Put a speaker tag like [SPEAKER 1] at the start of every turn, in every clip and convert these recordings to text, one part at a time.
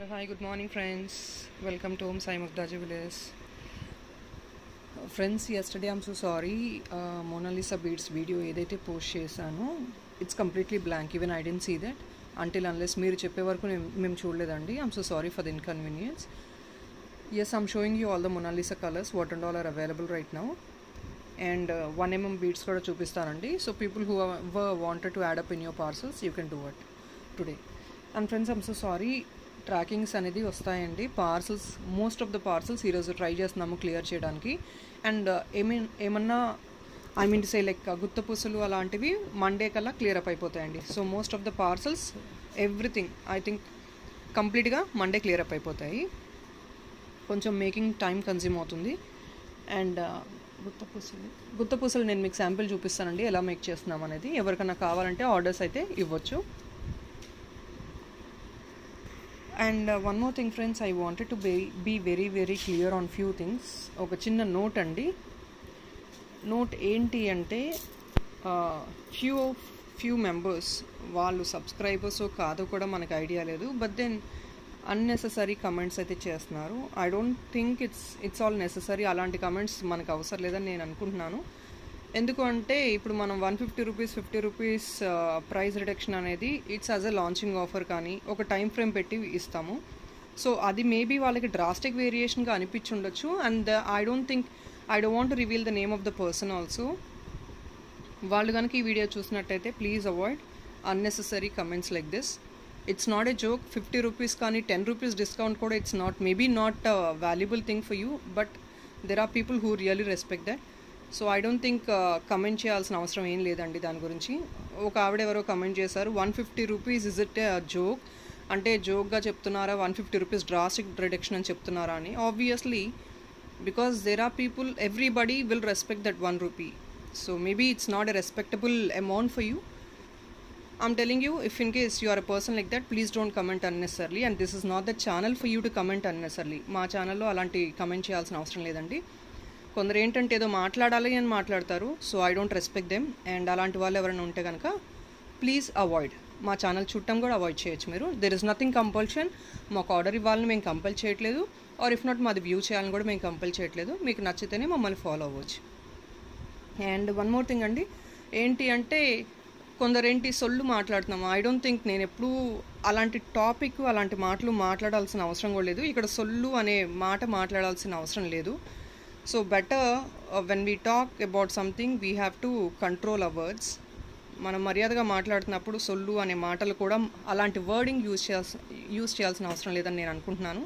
[SPEAKER 1] Hi, good morning, friends. Welcome to Om Sai Mukta Jewelers. Friends, yesterday I'm so sorry. Mona Lisa Beads video ఏదైతే post చేశానో it's completely blank. Even I didn't see that until unless మీరు చెప్పే వరకు మేము చూడలేదండి. I'm so sorry for the inconvenience. Yes, I'm showing you all the Mona Lisa colors, what and all are available right now. And 1mm beads కూడా చూపిస్తానండి. So people who wanted to add up in your parcels, you can do it today. And friends, I'm so sorry. Trackings అనేది వస్తాయండి. Parcels most of the parcels ఈరోజు try చేస్తున్నాము clear చేయడానికి. And ఏమన్నా I mean to say like గుత్తపూసలు అలాంటివి Monday కల్లా clear up అయిపోతాయండి. So most of the parcels everything I think కంప్లీట్గా మండే క్లియర్ అప్ అయిపోతాయి. కొంచెం మేకింగ్ టైం కన్జ్యూమ్ అవుతుంది. అండ్ గుత్తపూసలు నేను మీకు శాంపిల్ చూపిస్తానండి ఎలా మేక్ చేస్తున్నాం అనేది. ఎవరికైనా కావాలంటే ఆర్డర్స్ అయితే ఇవ్వచ్చు. And one more thing, friends, I wanted to be very clear on few things. ఒక చిన్న నోట్ అండి. నోట్ ఏంటి అంటే ఫ్యూ మెంబర్స్ వాళ్ళు సబ్స్క్రైబర్స్ కాదో కూడా మనకు ఐడియా లేదు. బట్ దెన్ అన్నెసెసరీ కమెంట్స్ అయితే చేస్తున్నారు. I don't think it's all necessary. అలాంటి కమెంట్స్ మనకు అవసరం లేదని నేను అనుకుంటున్నాను. ఎందుకు అంటే ఇప్పుడు మనం 150 రూపీస్ 50 రూపీస్ ప్రైస్ రిడక్షన్ అనేది it's as a launching offer కానీ ఒక టైం ఫ్రేమ్ పెట్టి ఇస్తాము. సో అది మేబీ వాళ్ళకి డ్రాస్టిక్ వేరియేషన్గా అనిపించి ఉండొచ్చు. And I don't want to reveal the name of the person also. వాళ్ళు కనుక ఈ వీడియో చూసినట్టయితే please avoid unnecessary comments like this. It's not a joke. 50 rupees కానీ 10 రూపీస్ డిస్కౌంట్ కూడా it's maybe not valuable thing for you. But there are people who really respect that. So I don't think comment చేయాల్సిన అవసరం ఏం లేదండి దాని గురించి. ఒక ఆవిడ ఎవరో కమెంట్ చేశారు 150 rupees is it A joke అంటే జోక్గా చెప్తున్నారా, 150 రూపీస్ డ్రాస్టిక్ రిడక్షన్ అని చెప్తున్నారా అని. Obviously because there are people everybody will respect that 1 rupee. So maybe it's not a respectable amount for you. I'm telling you, if in case you are a person like that, please don't comment unnecessarily, and this is not the channel for you to comment unnecessarily. మా ఛానల్లో అలాంటి comment చేయాల్సిన అవసరం లేదండి. కొందరు ఏంటంటే ఏదో మాట్లాడాలి అని మాట్లాడతారు. So I don't respect them. And అలాంటి వాళ్ళు ఎవరైనా ఉంటే కనుక ప్లీజ్ అవాయిడ్. మా ఛానల్ చుట్టం కూడా అవాయిడ్ చేయొచ్చు మీరు. There is nothing compulsion. మాకు ఆర్డర్ ఇవ్వాలని మేము కంపల్ చేయట్లేదు. ఆర్ ఇఫ్ నాట్ మాది వ్యూ చేయాలని కూడా మేము కంపల్ చేయట్లేదు. మీకు నచ్చితేనే మమ్మల్ని ఫాలో అవ్వచ్చు. అండ్ వన్ మోర్ థింగ్ అండి, ఏంటి అంటే కొందరేంటి సొల్లు మాట్లాడుతున్నాము. ఐ డోంట్ థింక్ నేను ఎప్పుడూ అలాంటి టాపిక్ అలాంటి మాటలు మాట్లాడాల్సిన అవసరం కూడా లేదు. ఇక్కడ సొల్లు అనే మాట మాట్లాడాల్సిన అవసరం లేదు. So better when we talk about something we have to control our words. మనం మర్యాదగా మాట్లాడుతున్నప్పుడు సొల్లు అనే మాటలు కూడా అలాంటి వర్డింగ్ యూజ్ చేయాల్సిన అవసరం లేదని నేను అనుకుంటున్నాను.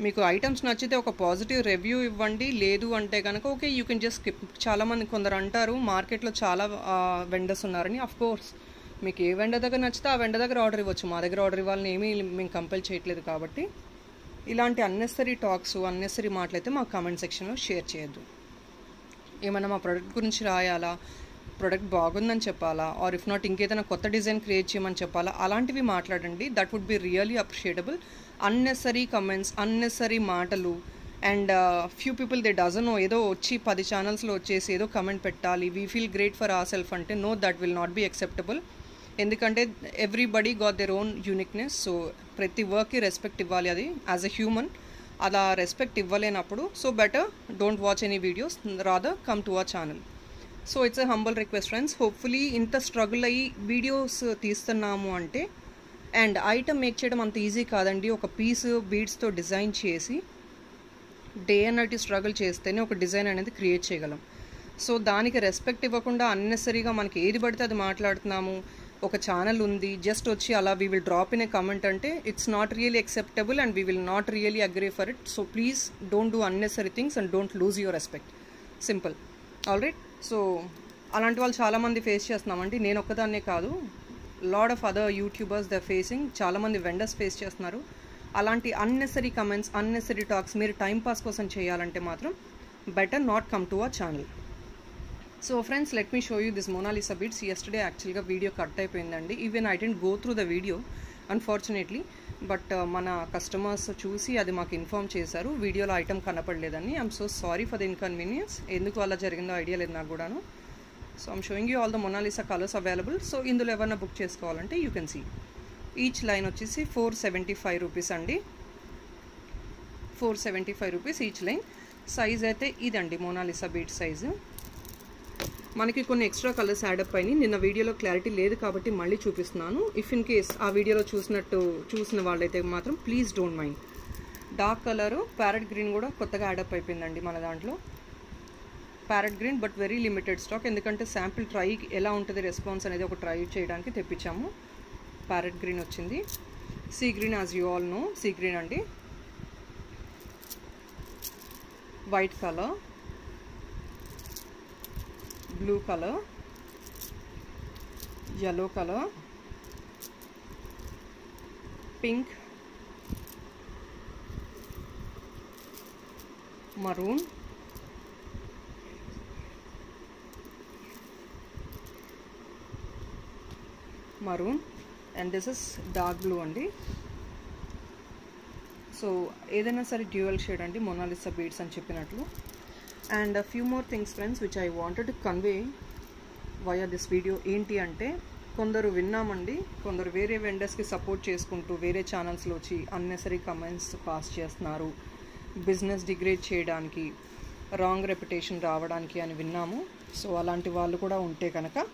[SPEAKER 1] మీకు ఐటమ్స్ నచ్చితే ఒక పాజిటివ్ రివ్యూ ఇవ్వండి. లేదు అంటే కనుక okay you can just skip. చాలామంది కొందరు అంటారు మార్కెట్లో చాలా వెండర్స్ ఉన్నారని. అఫ్ కోర్స్ మీకు ఏ వెండర్ దగ్గర నచ్చితే ఆ వెండర్ దగ్గర ఆర్డర్ ఇవ్వచ్చు. మా దగ్గర ఆర్డర్ ఇవ్వాలని ఏమీ మేము కంపల్ చేయట్లేదు. కాబట్టి ఇలాంటి అన్నెసరీ టాక్స్ అన్నెసరీ మాటలైతే మా కామెంట్ సెక్షన్లో షేర్ చేయొద్దు. ఏమన్నా మా ప్రోడక్ట్ గురించి రాయాలా, ప్రోడక్ట్ బాగుందని చెప్పాలా, ఆర్ ఇఫ్ నాట్ ఇంకేదైనా కొత్త డిజైన్ క్రియేట్ చేయమని చెప్పాలా, అలాంటివి మాట్లాడండి. That would be really appreciable. Unnecessary comments, unnecessary మాటలు and few people they doesn't know ఏదో వచ్చి 10 ఛానల్స్లో వచ్చేసి ఏదో కమెంట్ పెట్టాలి, we feel great for our self అంటే no, that will not be acceptable. ఎందుకంటే everybody got their own uniqueness. So ప్రతి వర్క్కి రెస్పెక్ట్ ఇవ్వాలి. అది యాజ్ ఎ హ్యూమన్ అలా రెస్పెక్ట్ ఇవ్వలేనప్పుడు so better don't watch any videos, rather come to our channel. So it's a humble request friends. Hopefully ఇంత struggle అయ్యి videos తీస్తున్నాము అంటే, and item make చేయడం అంత ఈజీ కాదండి. ఒక పీస్ బీడ్స్తో డిజైన్ చేసి డే అండ్ నైట్ స్ట్రగుల్ చేస్తేనే ఒక డిజైన్ అనేది క్రియేట్ చేయగలం. సో దానికి రెస్పెక్ట్ ఇవ్వకుండా అన్నెసరీగా మనకి ఏది పడితే అది మాట్లాడుతున్నాము. ఒక ఛానల్ ఉంది జస్ట్ వచ్చి అలా we will drop in a comment అంటే it's not really acceptable and we will not really agree for it. So please don't do unnecessary things and don't lose your respect. Simple. All right. So అలాంటి వాళ్ళు చాలామంది face చేస్తున్నామండి. నేను ఒక్కదాన్నే కాదు, lot of other YouTubers they facing. చాలామంది vendors face చేస్తున్నారు. అలాంటి అన్నెసరీ కమెంట్స్, అన్నెసరీ టాక్స్ మీరు టైంపాస్ కోసం చేయాలంటే మాత్రం better not come to our channel. So friends, let me show you this Mona Lisa beads. yesterday యాక్చువల్గా వీడియో కట్ అయిపోయిందండి. Even I didn't go through the video unfortunately. But మన customers చూసి అది మాకు ఇన్ఫార్మ్ చేశారు వీడియోలో ఐటమ్ కనపడలేదని. I'm so sorry for the inconvenience. ఎందుకు అలా జరిగిందో ఐడియా లేదు నాకు కూడాను. So I'm showing you all the Mona Lisa colours available. So ఇందులో ఎవరైనా బుక్ చేసుకోవాలంటే you can see. Each line వచ్చేసి 475 రూపీస్ అండి. 475 రూపీస్ ఈచ్ లైన్. సైజ్ అయితే ఇదండి మోనాలిసా బీడ్ సైజు. మనకి కొన్ని ఎక్స్ట్రా కలర్స్ యాడప్ అయినాయి. నిన్న వీడియోలో క్లారిటీ లేదు కాబట్టి మళ్ళీ చూపిస్తున్నాను. ఇఫ్ ఇన్ కేస్ ఆ వీడియోలో చూసిన వాళ్ళైతే మాత్రం please don't mind. Dark colour parrot green కూడా కొత్తగా యాడప్ అయిపోయిందండి మన దాంట్లో. Parrot green but very limited stock, ఎందుకంటే శాంపిల్ ట్రై ఎలా ఉంటుంది రెస్పాన్స్ అనేది ఒక ట్రై చేయడానికి తెప్పించాము. ప్యారెట్ గ్రీన్ వచ్చింది. Sea green as you all know, sea green అండి. White colour, blue color, yellow color, pink, maroon, and this is dark blue అండి. సో ఏదైనా సరే డ్యూయల్ షేడ్ అండి మోనాలిసా బీడ్స్ అని చెప్పినట్లు. And a few more things friends which I wanted to convey via this video ఏంటి అంటే, కొందరు విన్నామండి, కొందరు వేరే వెండర్స్కి సపోర్ట్ చేసుకుంటూ వేరే ఛానల్స్లో వచ్చి అన్నెసరీ కమెంట్స్ పాస్ చేస్తున్నారు, బిజినెస్ డిగ్రేడ్ చేయడానికి, రాంగ్ రెప్యుటేషన్ రావడానికి అని విన్నాము. సో అలాంటి వాళ్ళు కూడా ఉంటే కనుక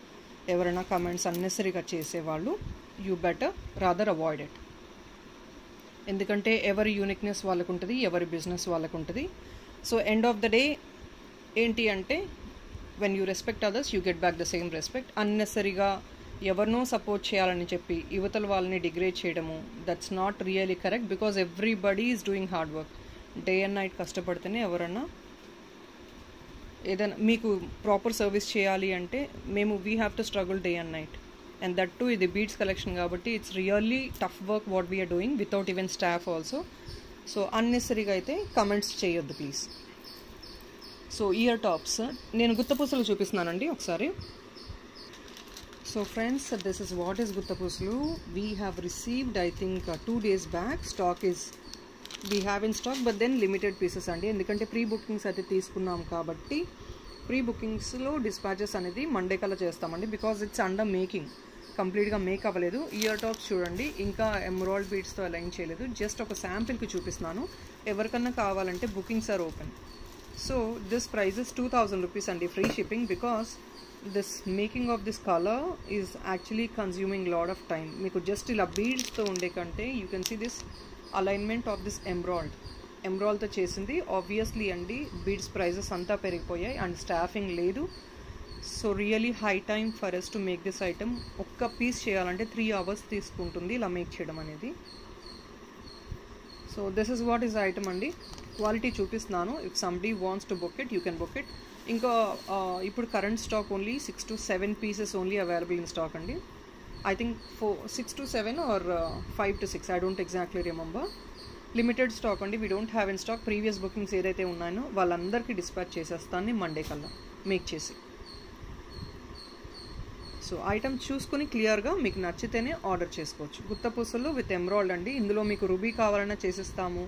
[SPEAKER 1] ఎవరైనా కమెంట్స్ అన్నెసరీగా చేసేవాళ్ళు you better rather avoid it. ఎందుకంటే ఎవరి యూనిక్నెస్ వాళ్ళకు ఉంటుంది, ఎవరి బిజినెస్ వాళ్ళకు ఉంటుంది. So end of the day ఏంటి అంటే, when you respect others you get back the same respect. అన్నెసరీగా ఎవరినో సపోర్ట్ చేయాలని చెప్పి యువతల వాళ్ళని డిగ్రేడ్ చేయడము, that's not really correct. Because everybody is doing hard work. Day and night కష్టపడితేనే ఎవరన్నా ఏదైనా మీకు ప్రాపర్ సర్వీస్ చేయాలి అంటే we have to struggle day and night. And that too ఇది బీడ్స్ కలెక్షన్ కాబట్టి it's really tough work what we're doing without even staff also. So అన్నెసరీగా అయితే కమెంట్స్ చేయొద్దు ప్లీజ్. సో ఇయర్ టాప్స్ నేను గుత్తపూసలు చూపిస్తున్నానండి ఒకసారి. So friends, this is what is గుత్తపూసలు. We have received I think 2 days back. Stock is we have in stock but then limited pieces అండి. ఎందుకంటే ప్రీ బుకింగ్స్ అయితే తీసుకున్నాం కాబట్టి ప్రీ బుకింగ్స్లో డిస్పాచెస్ అనేది మండే కల్లా చేస్తామండి. బికాజ్ ఇట్స్ అండర్ మేకింగ్, కంప్లీట్గా మేక్ అవ్వలేదు. ఇయర్ టాప్స్ చూడండి, ఇంకా ఎమరాల్డ్ బీడ్స్తో అలైన్ చేయలేదు. జస్ట్ ఒక శాంపిల్కి చూపిస్తున్నాను. ఎవరికన్నా కావాలంటే bookings are open. So this price is 2000 rupees and free shipping, because this making of this color is actually consuming lot of time. Meeku just ila beads tho unde kante you can see this alignment of this emerald tho chesindi. Obviously andi beads prices anta perigipoyayi and staffing ledu. So really high time for us to make this item. Okka piece cheyalante 3 hours తీసుకుంటుంది ఇలా make చేయడం అనేది. So this is what is item అండి. Quality చూపిస్తున్నాను. If somebody wants to book it you can book it. ఇంకా ఇప్పుడు current stock only 6 to 7 pieces only available in stock అండి. I think 6 to 7 or 5 to 6, I don't exactly remember. Limited stock అండి. We don't have in stock. Previous bookings ఏదైతే ఉన్నాయో వాళ్ళందరికీ dispatch చేసేస్తాను Monday కల్లా make చేసి. సో ఐటమ్ చూసుకుని క్లియర్గా మీకు నచ్చితేనే ఆర్డర్ చేసుకోవచ్చు. గుత్తపూసలు విత్ ఎమరాల్డ్ అండి. ఇందులో మీకు రూబీ కావాలన్నా చేసిస్తాము,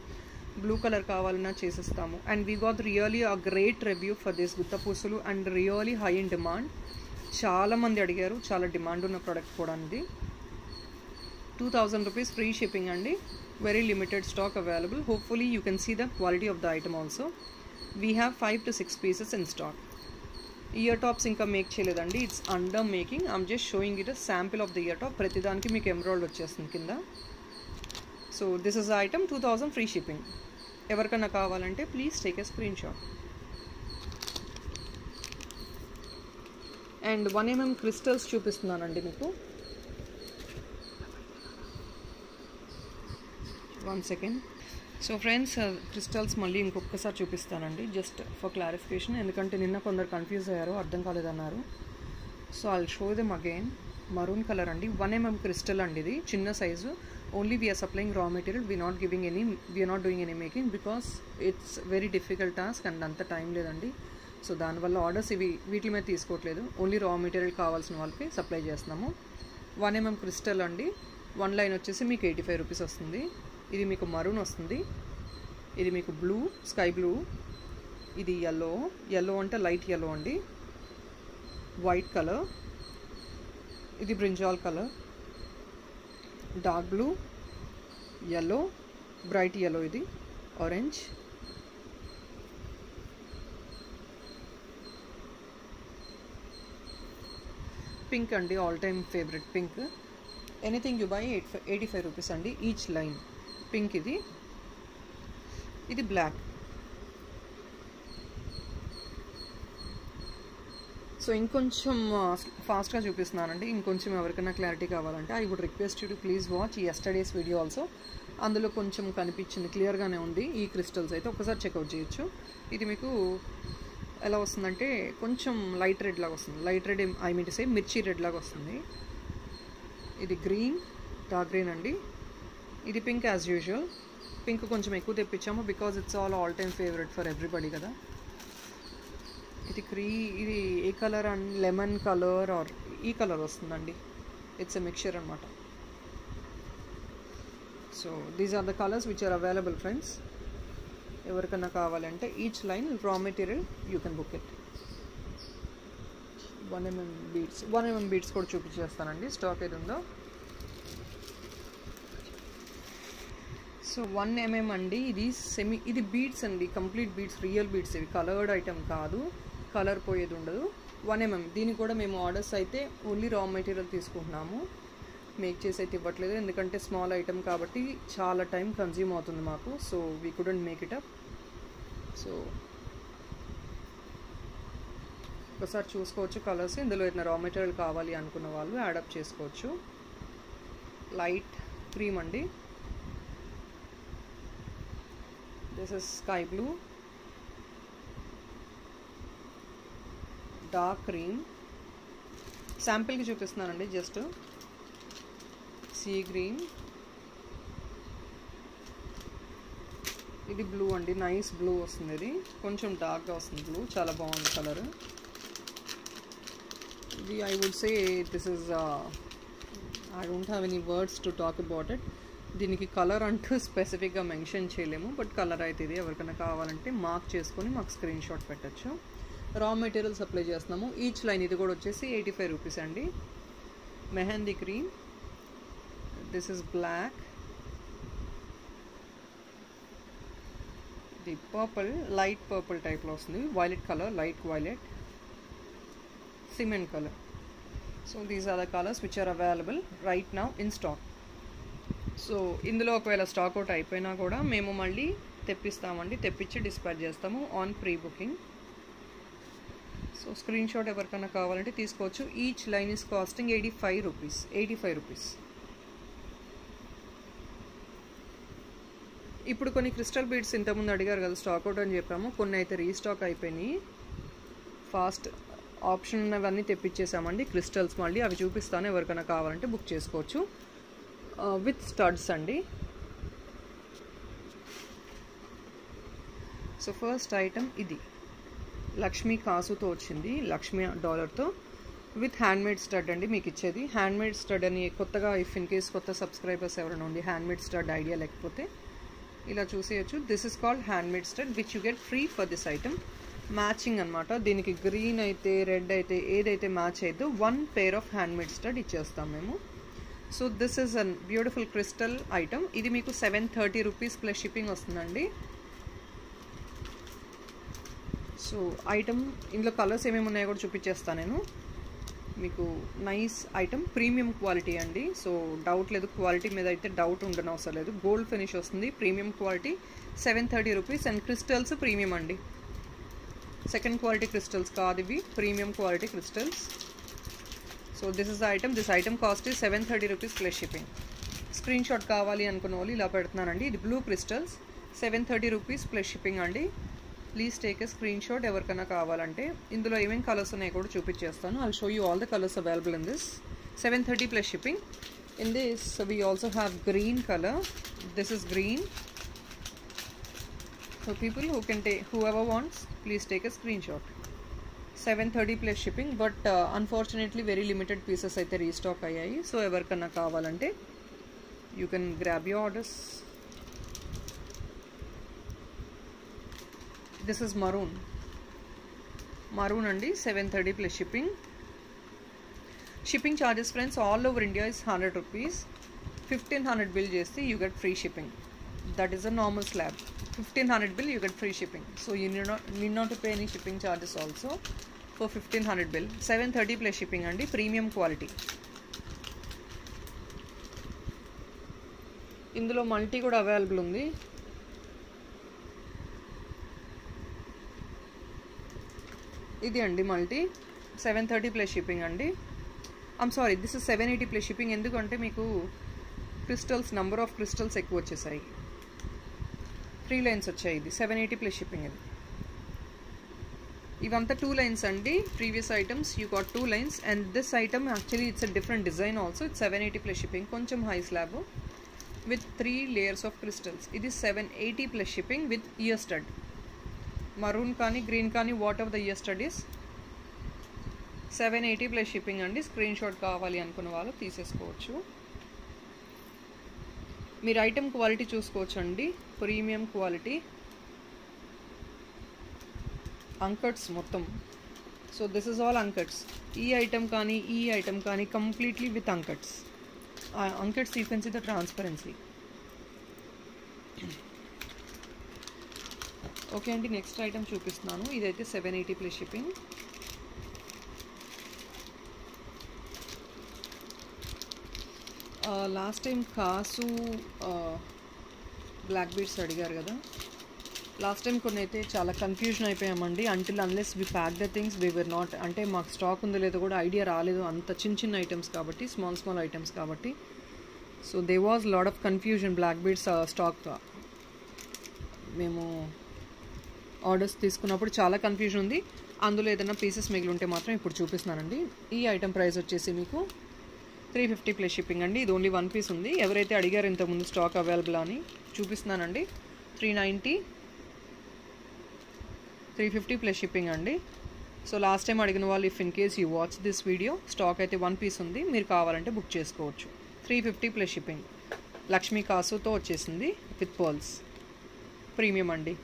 [SPEAKER 1] బ్లూ కలర్ కావాలన్నా చేసిస్తాము. And we got really a great review for this గుత్తపూసలు and really high in demand. చాలామంది అడిగారు, చాలా డిమాండ్ ఉన్న ప్రోడక్ట్ కూడా అండి. 2000 rupees ఫ్రీ షిప్పింగ్ అండి. Very limited stock available. Hopefully you can see the quality of the item also. We have 5 to 6 pieces in stock. Ear tops ఇంకా make చేయలేదండి. It's under making. I'm just showing it a sample of the ear top. ప్రతిదానికి మీకు emerald వచ్చేస్తుంది కింద. So this is item 2000 free shipping. ఎవరికన్నా కావాలంటే please take a screen shot. And 1mm crystals చూపిస్తున్నానండి మీకు. 1 second. సో ఫ్రెండ్స్, క్రిస్టల్స్ మళ్ళీ ఇంకొకసారి చూపిస్తానండి జస్ట్ ఫర్ క్లారిఫికేషన్. ఎందుకంటే నిన్న కొందరు కన్ఫ్యూజ్ అయ్యారు, అర్థం కాలేదన్నారు. So I'll show them again. Maroon colour అండి. 1mm క్రిస్టల్ అండి. ఇది చిన్న size. Only we're supplying raw material. We're not doing any making because it's very difficult task and అంత టైం లేదండి. సో దానివల్ల ఆర్డర్స్ వీటి మీద తీసుకోవట్లేదు. ఓన్లీ రా మెటీరియల్ కావాల్సిన వాళ్ళకి సప్లై చేస్తున్నాము. 1mm క్రిస్టల్ అండి. 1 లైన్ వచ్చేసి మీకు 85 రూపీస్ వస్తుంది. ఇది మీకు మరూన్ వస్తుంది. ఇది మీకు బ్లూ, స్కై బ్లూ. ఇది ఎల్లో అంటే లైట్ ఎల్లో అండి. White colour. ఇది brinjal colour. Dark blue, yellow, bright yellow, ఇది orange, పింక్ అండి, all time favourite pink. Anything you buy 85 rupees అండి ఈచ్ లైన్. పింక్ ఇది బ్లాక్. సో ఇంకొంచెం ఫాస్ట్గా చూపిస్తున్నానండి, ఇంకొంచెం ఎవరికైనా క్లారిటీ కావాలంటే I would request you to please watch yesterday's video also. అందులో కొంచెం కనిపించింది, క్లియర్గానే ఉంది. ఈ క్రిస్టల్స్ అయితే ఒకసారి చెక్అవుట్ చేయొచ్చు. ఇది మీకు ఎలా వస్తుందంటే కొంచెం లైట్ రెడ్ లాగా వస్తుంది. Light red I mean to సే మిర్చి రెడ్ లాగా వస్తుంది. ఇది గ్రీన్, డార్క్ గ్రీన్ అండి. ఇది పింక్ యాజ్ యూజువల్. పింక్ కొంచెం ఎక్కువ తెప్పించాము because it's all time favourite for everybody కదా. ఇది ఏ colour and lemon colour or ఈ కలర్ వస్తుందండి. ఇట్స్ ఎ మిక్చర్ అనమాట. So these are the colours which are available friends. ఎవరికైనా కావాలంటే each line raw material you can book it. 1mm beads కూడా చూపించేస్తానండి స్టాక్ ఏది ఉందో. సో 1mm అండి. ఇది బీడ్స్ అండి, కంప్లీట్ బీడ్స్, రియల్ బీడ్స్. ఇవి కలర్డ్ ఐటమ్ కాదు, కలర్ పోయేది ఉండదు. 1mm. దీనికి కూడా మేము ఆర్డర్స్ అయితే ఓన్లీ రా మెటీరియల్ తీసుకుంటున్నాము, మేక్ చేసి అయితే ఇవ్వట్లేదు. ఎందుకంటే స్మాల్ ఐటమ్ కాబట్టి చాలా టైం కన్జ్యూమ్ అవుతుంది మాకు. So we couldn't make it up. So ఒకసారి చూసుకోవచ్చు కలర్స్. ఇందులో ఏదైనా రా మెటీరియల్ కావాలి అనుకున్న వాళ్ళు యాడప్ చేసుకోవచ్చు. లైట్ క్రీమ్ అండి. This is sky blue, dark cream. శాంపిల్కి చూపిస్తున్నానండి జస్ట్. సీ గ్రీన్, ఇది బ్లూ అండి, నైస్ బ్లూ వస్తుంది. ఇది కొంచెం డార్క్గా వస్తుంది బ్లూ, చాలా బాగుంది కలర్. ఇది I would say this is I don't have any words to talk about it. దీనికి కలర్ అంటూ స్పెసిఫిక్గా మెన్షన్ చేయలేము, బట్ కలర్ అయితే ఇది. ఎవరికైనా కావాలంటే మార్క్ చేసుకొని మాకు స్క్రీన్ షాట్ పెట్టచ్చు. రా మెటీరియల్ సప్లై చేస్తున్నాము. ఈచ్ లైన్ ఇది కూడా వచ్చేసి 85 రూపీస్ అండి. Mehndi cream, this is black. ఇది పర్పుల్, లైట్ పర్పుల్ టైప్లో వస్తుంది. Violet colour, light violet, cement colour. So these are the colours which are available right now in stock. So ఇందులో ఒకవేళ స్టాక్ అవుట్ అయిపోయినా కూడా మేము మళ్ళీ తెప్పిస్తామండి, తెప్పించి డిస్పాచ్ చేస్తాము on pre booking. So screen shot ఎవరికైనా కావాలంటే తీసుకోవచ్చు. Each line is costing 85 rupees. ఇప్పుడు కొన్ని క్రిస్టల్ బీడ్స్ ఇంతకుముందు అడిగారు కదా, స్టాక్ అవుట్ అని చెప్పాము. కొన్ని అయితే రీస్టాక్ అయిపోయినాయి. ఫాస్ట్ ఆప్షన్ ఉన్నవన్నీ తెప్పించేసామండి క్రిస్టల్స్. మళ్ళీ అవి చూపిస్తాను, ఎవరికైనా కావాలంటే బుక్ చేసుకోవచ్చు. విత్ స్టడ్స్ అండి. సో ఫస్ట్ ఐటమ్ ఇది లక్ష్మీ కాసుతో వచ్చింది, లక్ష్మీ డాలర్తో, విత్ హ్యాండ్మేడ్ స్టడ్ అండి మీకు ఇచ్చేది. హ్యాండ్మేడ్ స్టడ్ అని కొత్తగా ఇఫ్ ఇన్ కేస్ కొత్త సబ్స్క్రైబర్స్ ఎవరైనా ఉంది హ్యాండ్మేడ్ స్టడ్ ఐడియా లేకపోతే ఇలా చూసేయచ్చు. This is called handmade stud which you get free for this item. Matching అనమాట. దీనికి గ్రీన్ అయితే రెడ్ అయితే ఏదైతే మ్యాచ్ అయితే 1 pair ఆఫ్ హ్యాండ్మేడ్ స్టడ్ ఇచ్చేస్తాం మేము. So this is an beautiful crystal item. ఇది మీకు 730 రూపీస్ ప్లస్ షిప్పింగ్ వస్తుందండి. సో ఐటమ్ ఇందులో కలర్స్ ఏమేమి ఉన్నాయో కూడా చూపించేస్తాను నేను మీకు. నైస్ ఐటమ్, ప్రీమియం క్వాలిటీ అండి. సో డౌట్ లేదు, క్వాలిటీ మీద అయితే డౌట్ ఉండడం అవసరం లేదు. గోల్డ్ ఫినిష్ వస్తుంది, premium quality, 730 rupees. And crystals premium అండి, సెకండ్ క్వాలిటీ క్రిస్టల్స్ కాదు ఇవి, premium quality crystals. So this is the item. This item cost is 730 rupees plus shipping. Screen shot కావాలి అనుకున్న వాళ్ళు ఇలా పెడుతున్నానండి. ఇది blue crystals, 730 rupees plus shipping అండి. Please take a screen shot ఎవరికైనా కావాలంటే. ఇందులో ఏమేమి కలర్స్ ఉన్నాయో కూడా చూపించేస్తాను. I'll show you all the colours available in this. 730 plus shipping. In this we also have green colour. This is green. So people who can take, whoever wants, please take a screenshot. 730 plus shipping, but unfortunately very limited pieces aithe restock ayyayi. So everkanna kavalante you can grab your orders. This is maroon andi, 730 plus shipping. Shipping charges friends all over India is 100 rupees. 1500 bill చేస్తే you get free shipping. That is a normal slab. 1500 bill you get free shipping, so you need not to pay any shipping charges also for 1500 bill. 730 plus shipping andi, premium quality. ఇందులో multi కూడా available ఉంది. ఇది అండి multi 730 plus shipping అండి. I'm sorry, this is 780 plus shipping. ఎందుకంటే మీకు crystals, number of crystals ఎక్కువ వచ్చేసాయి. 3 లైన్స్ వచ్చాయి. ఇది 780 ప్లస్ షిప్పింగ్. ఇది ఇవంతా 2 లైన్స్ అండి. Previous items you got 2 lines and this item actually it's a different design also. It's 780 plus shipping, కొంచెం high slab with 3 layers of crystals. ఇది 780 plus shipping with ear stud. Maroon కానీ green కానీ whatever the ear stud is 780 plus shipping అండి. Screen shot కావాలి అనుకున్న వాళ్ళు తీసేసుకోవచ్చు. మీరు ఐటమ్ క్వాలిటీ చూసుకోవచ్చు అండి, ప్రీమియం క్వాలిటీ. అంకట్స్ మొత్తం. So this is all uncuts. ఈ ఐటమ్ కానీ completely with uncuts. Uncuts you can see the transparency. Okay అండి, నెక్స్ట్ ఐటమ్ చూపిస్తున్నాను. ఇదైతే 780 ప్లస్ షిప్పింగ్. లాస్ట్ టైం కాసు బ్లాక్ బీడ్స్ అడిగారు కదా. లాస్ట్ టైం కొన్ని అయితే చాలా కన్ఫ్యూజన్ అయిపోయామండి. Until unless we pack the things we were not, అంటే మాకు స్టాక్ ఉందో లేదో కూడా ఐడియా రాలేదు. అంత చిన్న ఐటమ్స్ కాబట్టి, స్మాల్ ఐటమ్స్ కాబట్టి. So there was lot of confusion. Black beads stock మేము ఆర్డర్స్ తీసుకున్నప్పుడు చాలా కన్ఫ్యూజన్ ఉంది. అందులో ఏదైనా పీసెస్ మిగిలి ఉంటే మాత్రం ఇప్పుడు చూపిస్తున్నానండి. ఈ ఐటమ్ ప్రైస్ వచ్చేసి మీకు 350 ప్లస్ షిప్పింగ్ అండి. ఇది ఓన్లీ 1 పీస్ ఉంది. ఎవరైతే అడిగారు ఇంతకుముందు స్టాక్ అవైలబుల్ అని చూపిస్తున్నానండి. 390, 350 ప్లస్ షిప్పింగ్ అండి. సో లాస్ట్ టైం అడిగిన వాళ్ళు if in case you watch this video, stock అయితే 1 పీస్ ఉంది. మీరు కావాలంటే బుక్ చేసుకోవచ్చు. 350 ప్లస్ షిప్పింగ్. లక్ష్మీ కాసుతో వచ్చేసింది విత్ పర్ల్స్. ప్రీమియం అండి.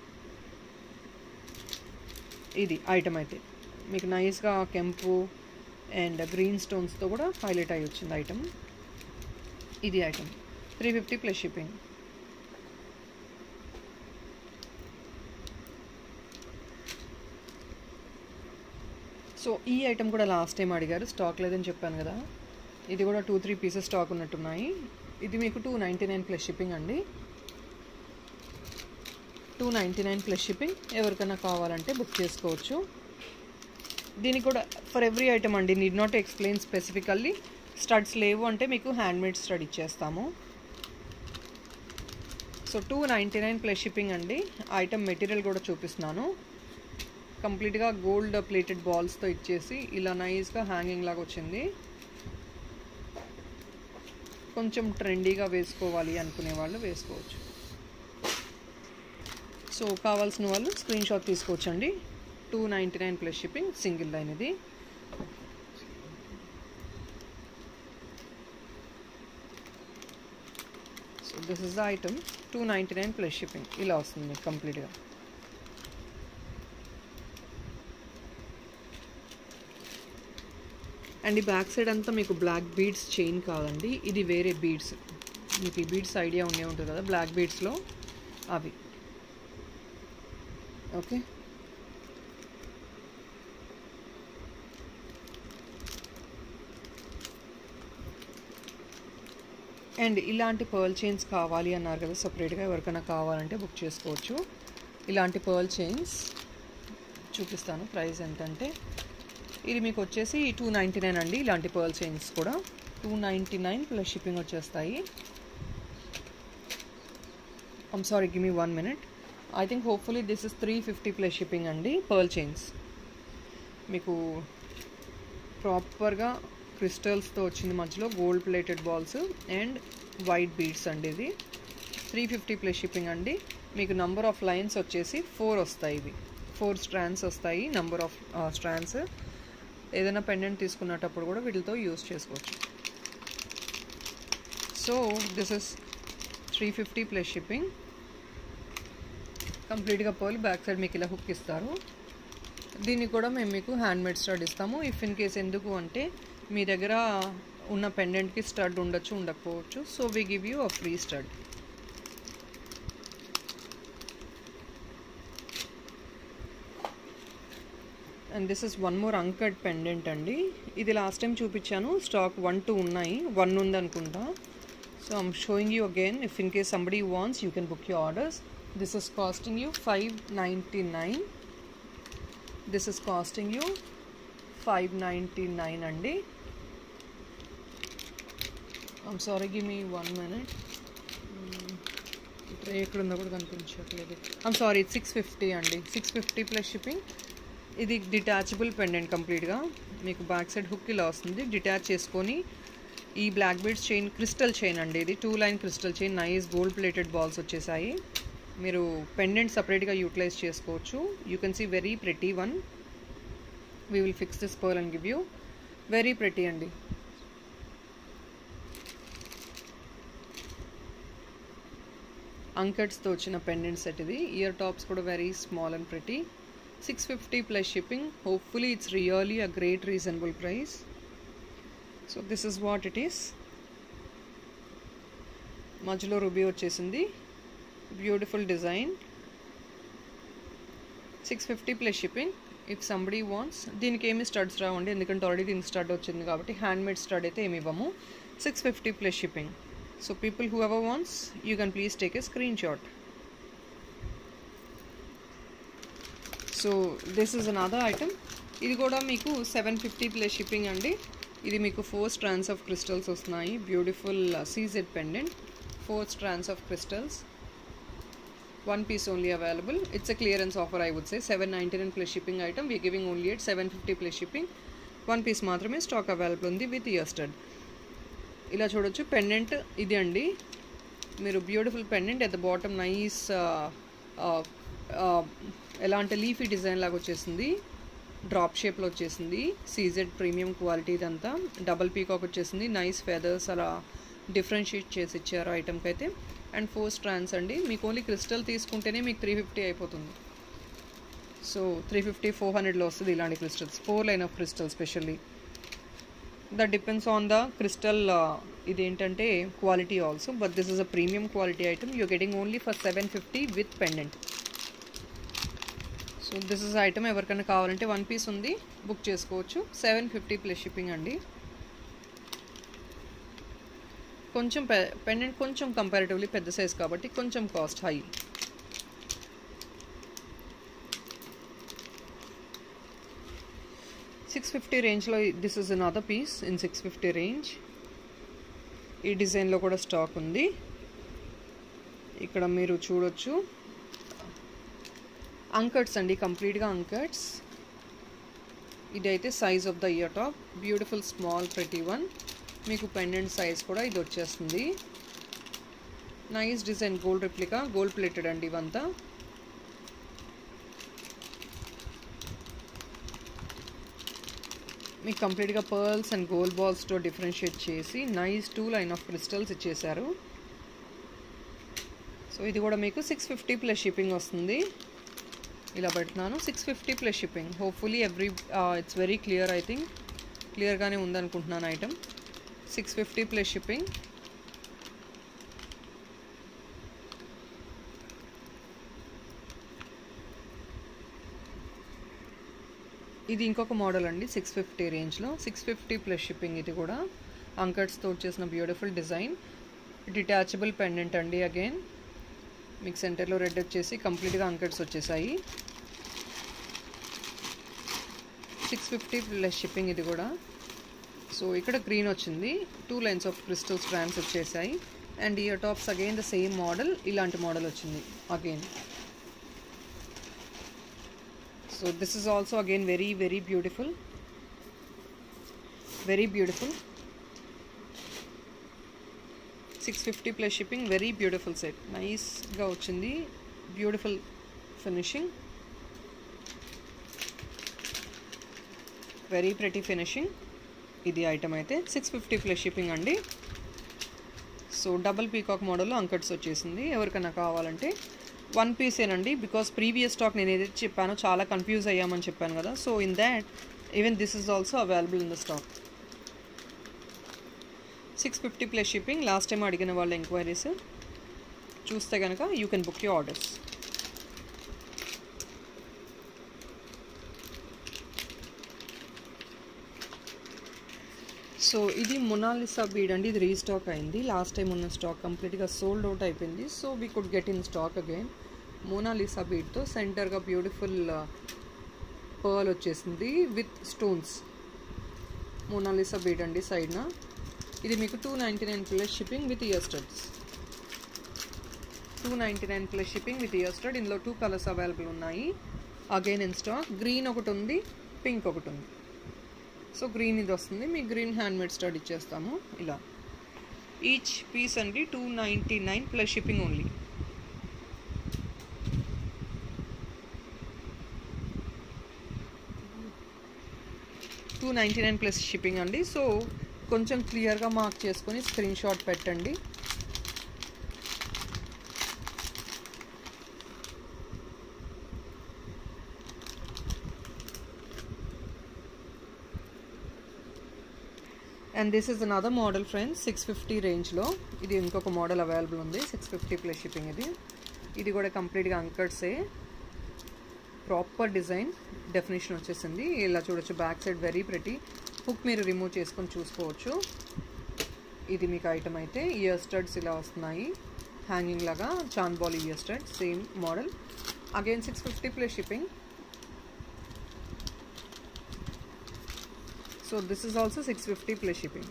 [SPEAKER 1] ఇది ఐటమ్ అయితే మీకు నైస్గా కెంపు అండ్ గ్రీన్ స్టోన్స్తో కూడా హైలైట్ అయ్యి వచ్చింది ఐటమ్. ఇది ఐటమ్ 350 ప్లస్ షిప్పింగ్. సో ఈ ఐటమ్ కూడా లాస్ట్ టైం అడిగారు, స్టాక్ లేదని చెప్పాను కదా. ఇది కూడా 2-3 పీసెస్ స్టాక్ ఉన్నట్టున్నాయి. ఇది మీకు 299 ప్లస్ షిప్పింగ్ అండి. 299 ప్లస్ షిప్పింగ్. ఎవరికైనా కావాలంటే బుక్ చేసుకోవచ్చు. దీనికి కూడా ఫర్ ఎవ్రీ ఐటమ్ అండి, need not explain specifically. Studs లేవు అంటే మీకు హ్యాండ్మేడ్ స్టడ్ ఇచ్చేస్తాము. సో 299 ప్లస్ షిప్పింగ్ అండి. ఐటమ్ మెటీరియల్ కూడా చూపిస్తున్నాను. కంప్లీట్గా గోల్డ్ ప్లేటెడ్ బాల్స్తో ఇచ్చేసి ఇలా నైస్గా హ్యాంగింగ్ లాగా వచ్చింది. కొంచెం ట్రెండీగా వేసుకోవాలి అనుకునే వాళ్ళు వేసుకోవచ్చు. సో కావాల్సిన వాళ్ళు స్క్రీన్ షాట్ తీసుకోవచ్చండి. 299 ప్లస్ షిప్పింగ్, సింగిల్ లైన్ ఇది. So this is the item. 299 plus shipping. ఇలా వస్తుంది మీకు కంప్లీట్గా. అండ్ ఈ బ్యాక్ సైడ్ అంతా మీకు బ్లాక్ బీడ్స్ చైన్ కాదండి, ఇది వేరే బీడ్స్. మీకు ఈ బీడ్స్ ఐడియా ఉండే ఉంటుంది కదా, బ్లాక్ బీడ్స్లో అవి. ఓకే, అండ్ ఇలాంటి పర్ల్ చైన్స్ కావాలి అన్నారు కదా సపరేట్గా, ఎవరికైనా కావాలంటే బుక్ చేసుకోవచ్చు. ఇలాంటి పర్ల్ చైన్స్ చూపిస్తాను. ప్రైస్ ఎంతంటే ఇది మీకు వచ్చేసి 299 అండి. ఇలాంటి పర్ల్ చైన్స్ కూడా 299 ప్లస్ షిప్పింగ్ వచ్చేస్తాయి. I'm sorry, give me 1 minute. I think hopefully this is 350 plus shipping అండి. పర్ల్ చైన్స్ మీకు ప్రాపర్గా క్రిస్టల్స్తో వచ్చింది, మధ్యలో gold plated balls and white beads అండి. ఇది 350 ప్లస్ షిప్పింగ్ అండి. మీకు నంబర్ ఆఫ్ లైన్స్ వచ్చేసి 4 వస్తాయి. ఇవి 4 స్ట్రాండ్స్ వస్తాయి. నంబర్ ఆఫ్ స్ట్రాండ్స్ ఏదైనా పెండెంట్ తీసుకున్నప్పుడు కూడా వీటితో యూస్ చేసుకోవచ్చు. So this is 350 plus shipping. కంప్లీట్గా పర్ల్, బ్యాక్ సైడ్ మీకు ఇలా హుక్ ఇస్తారు. దీన్ని కూడా మేము మీకు హ్యాండ్మేడ్ స్టడ్ ఇస్తాము. ఇఫ్ ఇన్ కేస్ ఎందుకు అంటే మీ దగ్గర ఉన్న పెండెంట్కి స్టడ్ ఉండొచ్చు, ఉండకపోవచ్చు. So we give you a free stud. And this is one more uncut pendant అండి. ఇది లాస్ట్ టైం చూపించాను, స్టాక్ 1, 2 ఉన్నాయి, 1 ఉంది అనుకుంటా. So I'm showing you again. If in case somebody wants you can book your orders. This is costing you $599. This is costing you $599 అండి. I'm sorry, give me 1 minute. Tray ఎక్కడుందో కూడా కనిపించట్లేదు. I'm sorry, 650 అండి. 650 plus shipping. ఇది detachable pendant కంప్లీట్గా. మీకు back side hook ఇలా వస్తుంది, డిటాచ్ చేసుకొని ఈ black beads chain, crystal chain అండి ఇది, 2 line crystal chain, nice gold plated balls వచ్చేసాయి. మీరు పెండెంట్ సపరేట్గా యూటిలైజ్ చేసుకోవచ్చు. You can see very pretty one. We will fix this pearl and give you. Very pretty అండి. అంకట్స్తో వచ్చిన పెండెంట్ సెట్ ఇది. ఇయర్ టాప్స్ కూడా very small and pretty. 650 plus shipping. Hopefully it's really a great reasonable price. So this is what it is. మధ్యలో ruby వచ్చేసింది, beautiful design. 650 plus shipping. If somebody wants, దీనికి ఏమి studs రావండి ఎందుకంటే already దీనికి stud వచ్చింది కాబట్టి. హ్యాండ్మేడ్ స్టడ్ అయితే ఏమి ఇవ్వము. 650 plus shipping. So people whoever wants, you can please take a screenshot. So this is another item. ఇది కూడా మీకు 750 ప్లస్ షిప్పింగ్ అండి. ఇది మీకు 4 strands ఆఫ్ క్రిస్టల్స్ వస్తున్నాయి. Beautiful CZ pendant, 4 strands of crystals. 1 piece only available. It's a clearance offer I would say. 799 plus shipping item. We giving only at 750 plus shipping. 1 piece మాత్రమే stock available ఉంది with ear stud. ఇలా చూడొచ్చు. Pendant ఇది అండి. మీరు beautiful pendant at the bottom, nice ఎలా అంటే leafy design లాగా వచ్చేసింది, డ్రాప్ షేప్లో వచ్చేసింది. సీజెడ్ ప్రీమియం క్వాలిటీ ఇదంతా. డబల్ పీకాక్ వచ్చేసింది, నైస్ ఫెదర్స్ అలా డిఫరెన్షియేట్ చేసి ఇచ్చారు ఐటమ్కి అయితే. అండ్ 4 strands అండి. మీకు ఓన్లీ క్రిస్టల్ తీసుకుంటేనే మీకు 350 అయిపోతుంది. సో 350, 400లో వస్తుంది ఇలాంటి క్రిస్టల్స్. 4 line of crystal specially. That depends on the crystal ఇదేంటంటే quality also. But this is a premium quality item. You're getting only for 750 with pendant. So this is item. ఎవరికైనా కావాలంటే 1 piece ఉంది, బుక్ చేసుకోవచ్చు. 750 plus shipping అండి. కొంచెం pendant కొంచెం comparatively పెద్ద size కాబట్టి కొంచెం కాస్ట్ హై. $650 రేంజ్లో this is another piece in 650 range. ఈ డిజైన్లో కూడా స్టాక్ ఉంది. ఇక్కడ మీరు చూడొచ్చు. అంకట్స్ అండి, కంప్లీట్గా అంకట్స్. ఇదైతే size of the ear top, beautiful small pretty one. మీకు పెండెంట్ సైజ్ కూడా ఇది వచ్చేస్తుంది. Nice design, gold replica, gold plated అండి ఇవంతా. మీకు కంప్లీట్గా పర్ల్స్ అండ్ గోల్డ్ బాల్స్తో డిఫరెన్షియేట్ చేసి నైస్ 2 లైన్ ఆఫ్ క్రిస్టల్స్ ఇచ్చేసారు. సో ఇది కూడా మీకు 650 ప్లస్ షిప్పింగ్ వస్తుంది. ఇలా పెడుతున్నాను, 650 plus shipping. Hopefully it's very clear. I think క్లియర్గానే ఉందనుకుంటున్నాను ఐటమ్. 650 plus shipping. ఇది ఇంకొక మోడల్ అండి 650 రేంజ్లో. 650 ప్లస్ షిప్పింగ్. ఇది కూడా అంకట్స్తో వచ్చేసిన బ్యూటిఫుల్ డిజైన్. డిటాచబుల్ పెండెంట్ అండి. అగైన్ మీకు సెంటర్లో రెడ్ వచ్చేసి కంప్లీట్గా అంకట్స్ వచ్చేసాయి. 650 ప్లస్ షిప్పింగ్ ఇది కూడా. సో ఇక్కడ గ్రీన్ వచ్చింది, 2 లైన్స్ ఆఫ్ క్రిస్టల్ స్ట్రాండ్స్ వచ్చేసాయి. And ear tops again the same model, ఇలాంటి మోడల్ వచ్చింది again. So this is also again very very beautiful, very beautiful. 650 plus shipping. Very beautiful set, నైస్గా వచ్చింది, beautiful finishing, very pretty finishing. ఇది item అయితే 650 plus shipping అండి. So double peacock మోడల్లో అంకట్స్ వచ్చేసింది. ఎవరికైనా కావాలంటే 1 పీసేనండి, బికాస్ ప్రీవియస్ స్టాక్ నేను ఏదైతే చెప్పానో చాలా కన్ఫ్యూజ్ అయ్యామని చెప్పాను కదా. So in that even this is also available in the stock. 650 plus shipping. Last time అడిగిన వాళ్ళ ఎంక్వైరీస్ చూస్తే కనుక you can book your orders. So ఇది మొనాలిసా బీడ్ అండి. ఇది రీస్టాక్ అయింది. లాస్ట్ టైం ఉన్న స్టాక్ కంప్లీట్గా సోల్డ్ అవుట్ అయిపోయింది. So we could get in stock again. Mona Lisa బీడ్తో సెంటర్గా బ్యూటిఫుల్ పర్ల్ వచ్చేసింది విత్ స్టోన్స్. మొనాలిసా బీడ్ అండి సైడ్న. ఇది మీకు 299 plus shipping with year studs. 299 plus shipping with ear stud. ఇందులో 2 కలర్స్ అవైలబుల్ ఉన్నాయి అగైన్ ఇన్ స్టాక్. గ్రీన్ ఒకటి ఉంది, పింక్ ఒకటి ఉంది. సో గ్రీన్ ఇది వస్తుంది. మీకు గ్రీన్ హ్యాండ్మేడ్ స్టడ్ ఇచ్చేస్తాము ఇలా. ఈచ్ పీస్ అండి 299 plus shipping only. $299 plus shipping అండి. సో కొంచెం క్లియర్గా మార్క్ చేసుకొని స్క్రీన్ షాట్ పెట్టండి. And this is another model friends, 650 రేంజ్లో. ఇది ఇంకొక మోడల్ అవైలబుల్ ఉంది 650 ప్లస్ షిప్పింగ్. ఇది కూడా కంప్లీట్గా అంకర్సే. ప్రాపర్ డిజైన్ డెఫినేషన్ వచ్చేసింది. ఇలా చూడొచ్చు back side very pretty. Hook మీరు రిమూవ్ చేసుకొని చూసుకోవచ్చు. ఇది మీకు ఐటమ్ అయితే. ఇయర్ స్టడ్స్ ఇలా వస్తున్నాయి హ్యాంగింగ్ లాగా. చాంద్బాల్ ear stud same model. Again 650 plus shipping. So this is also 650 plus shipping.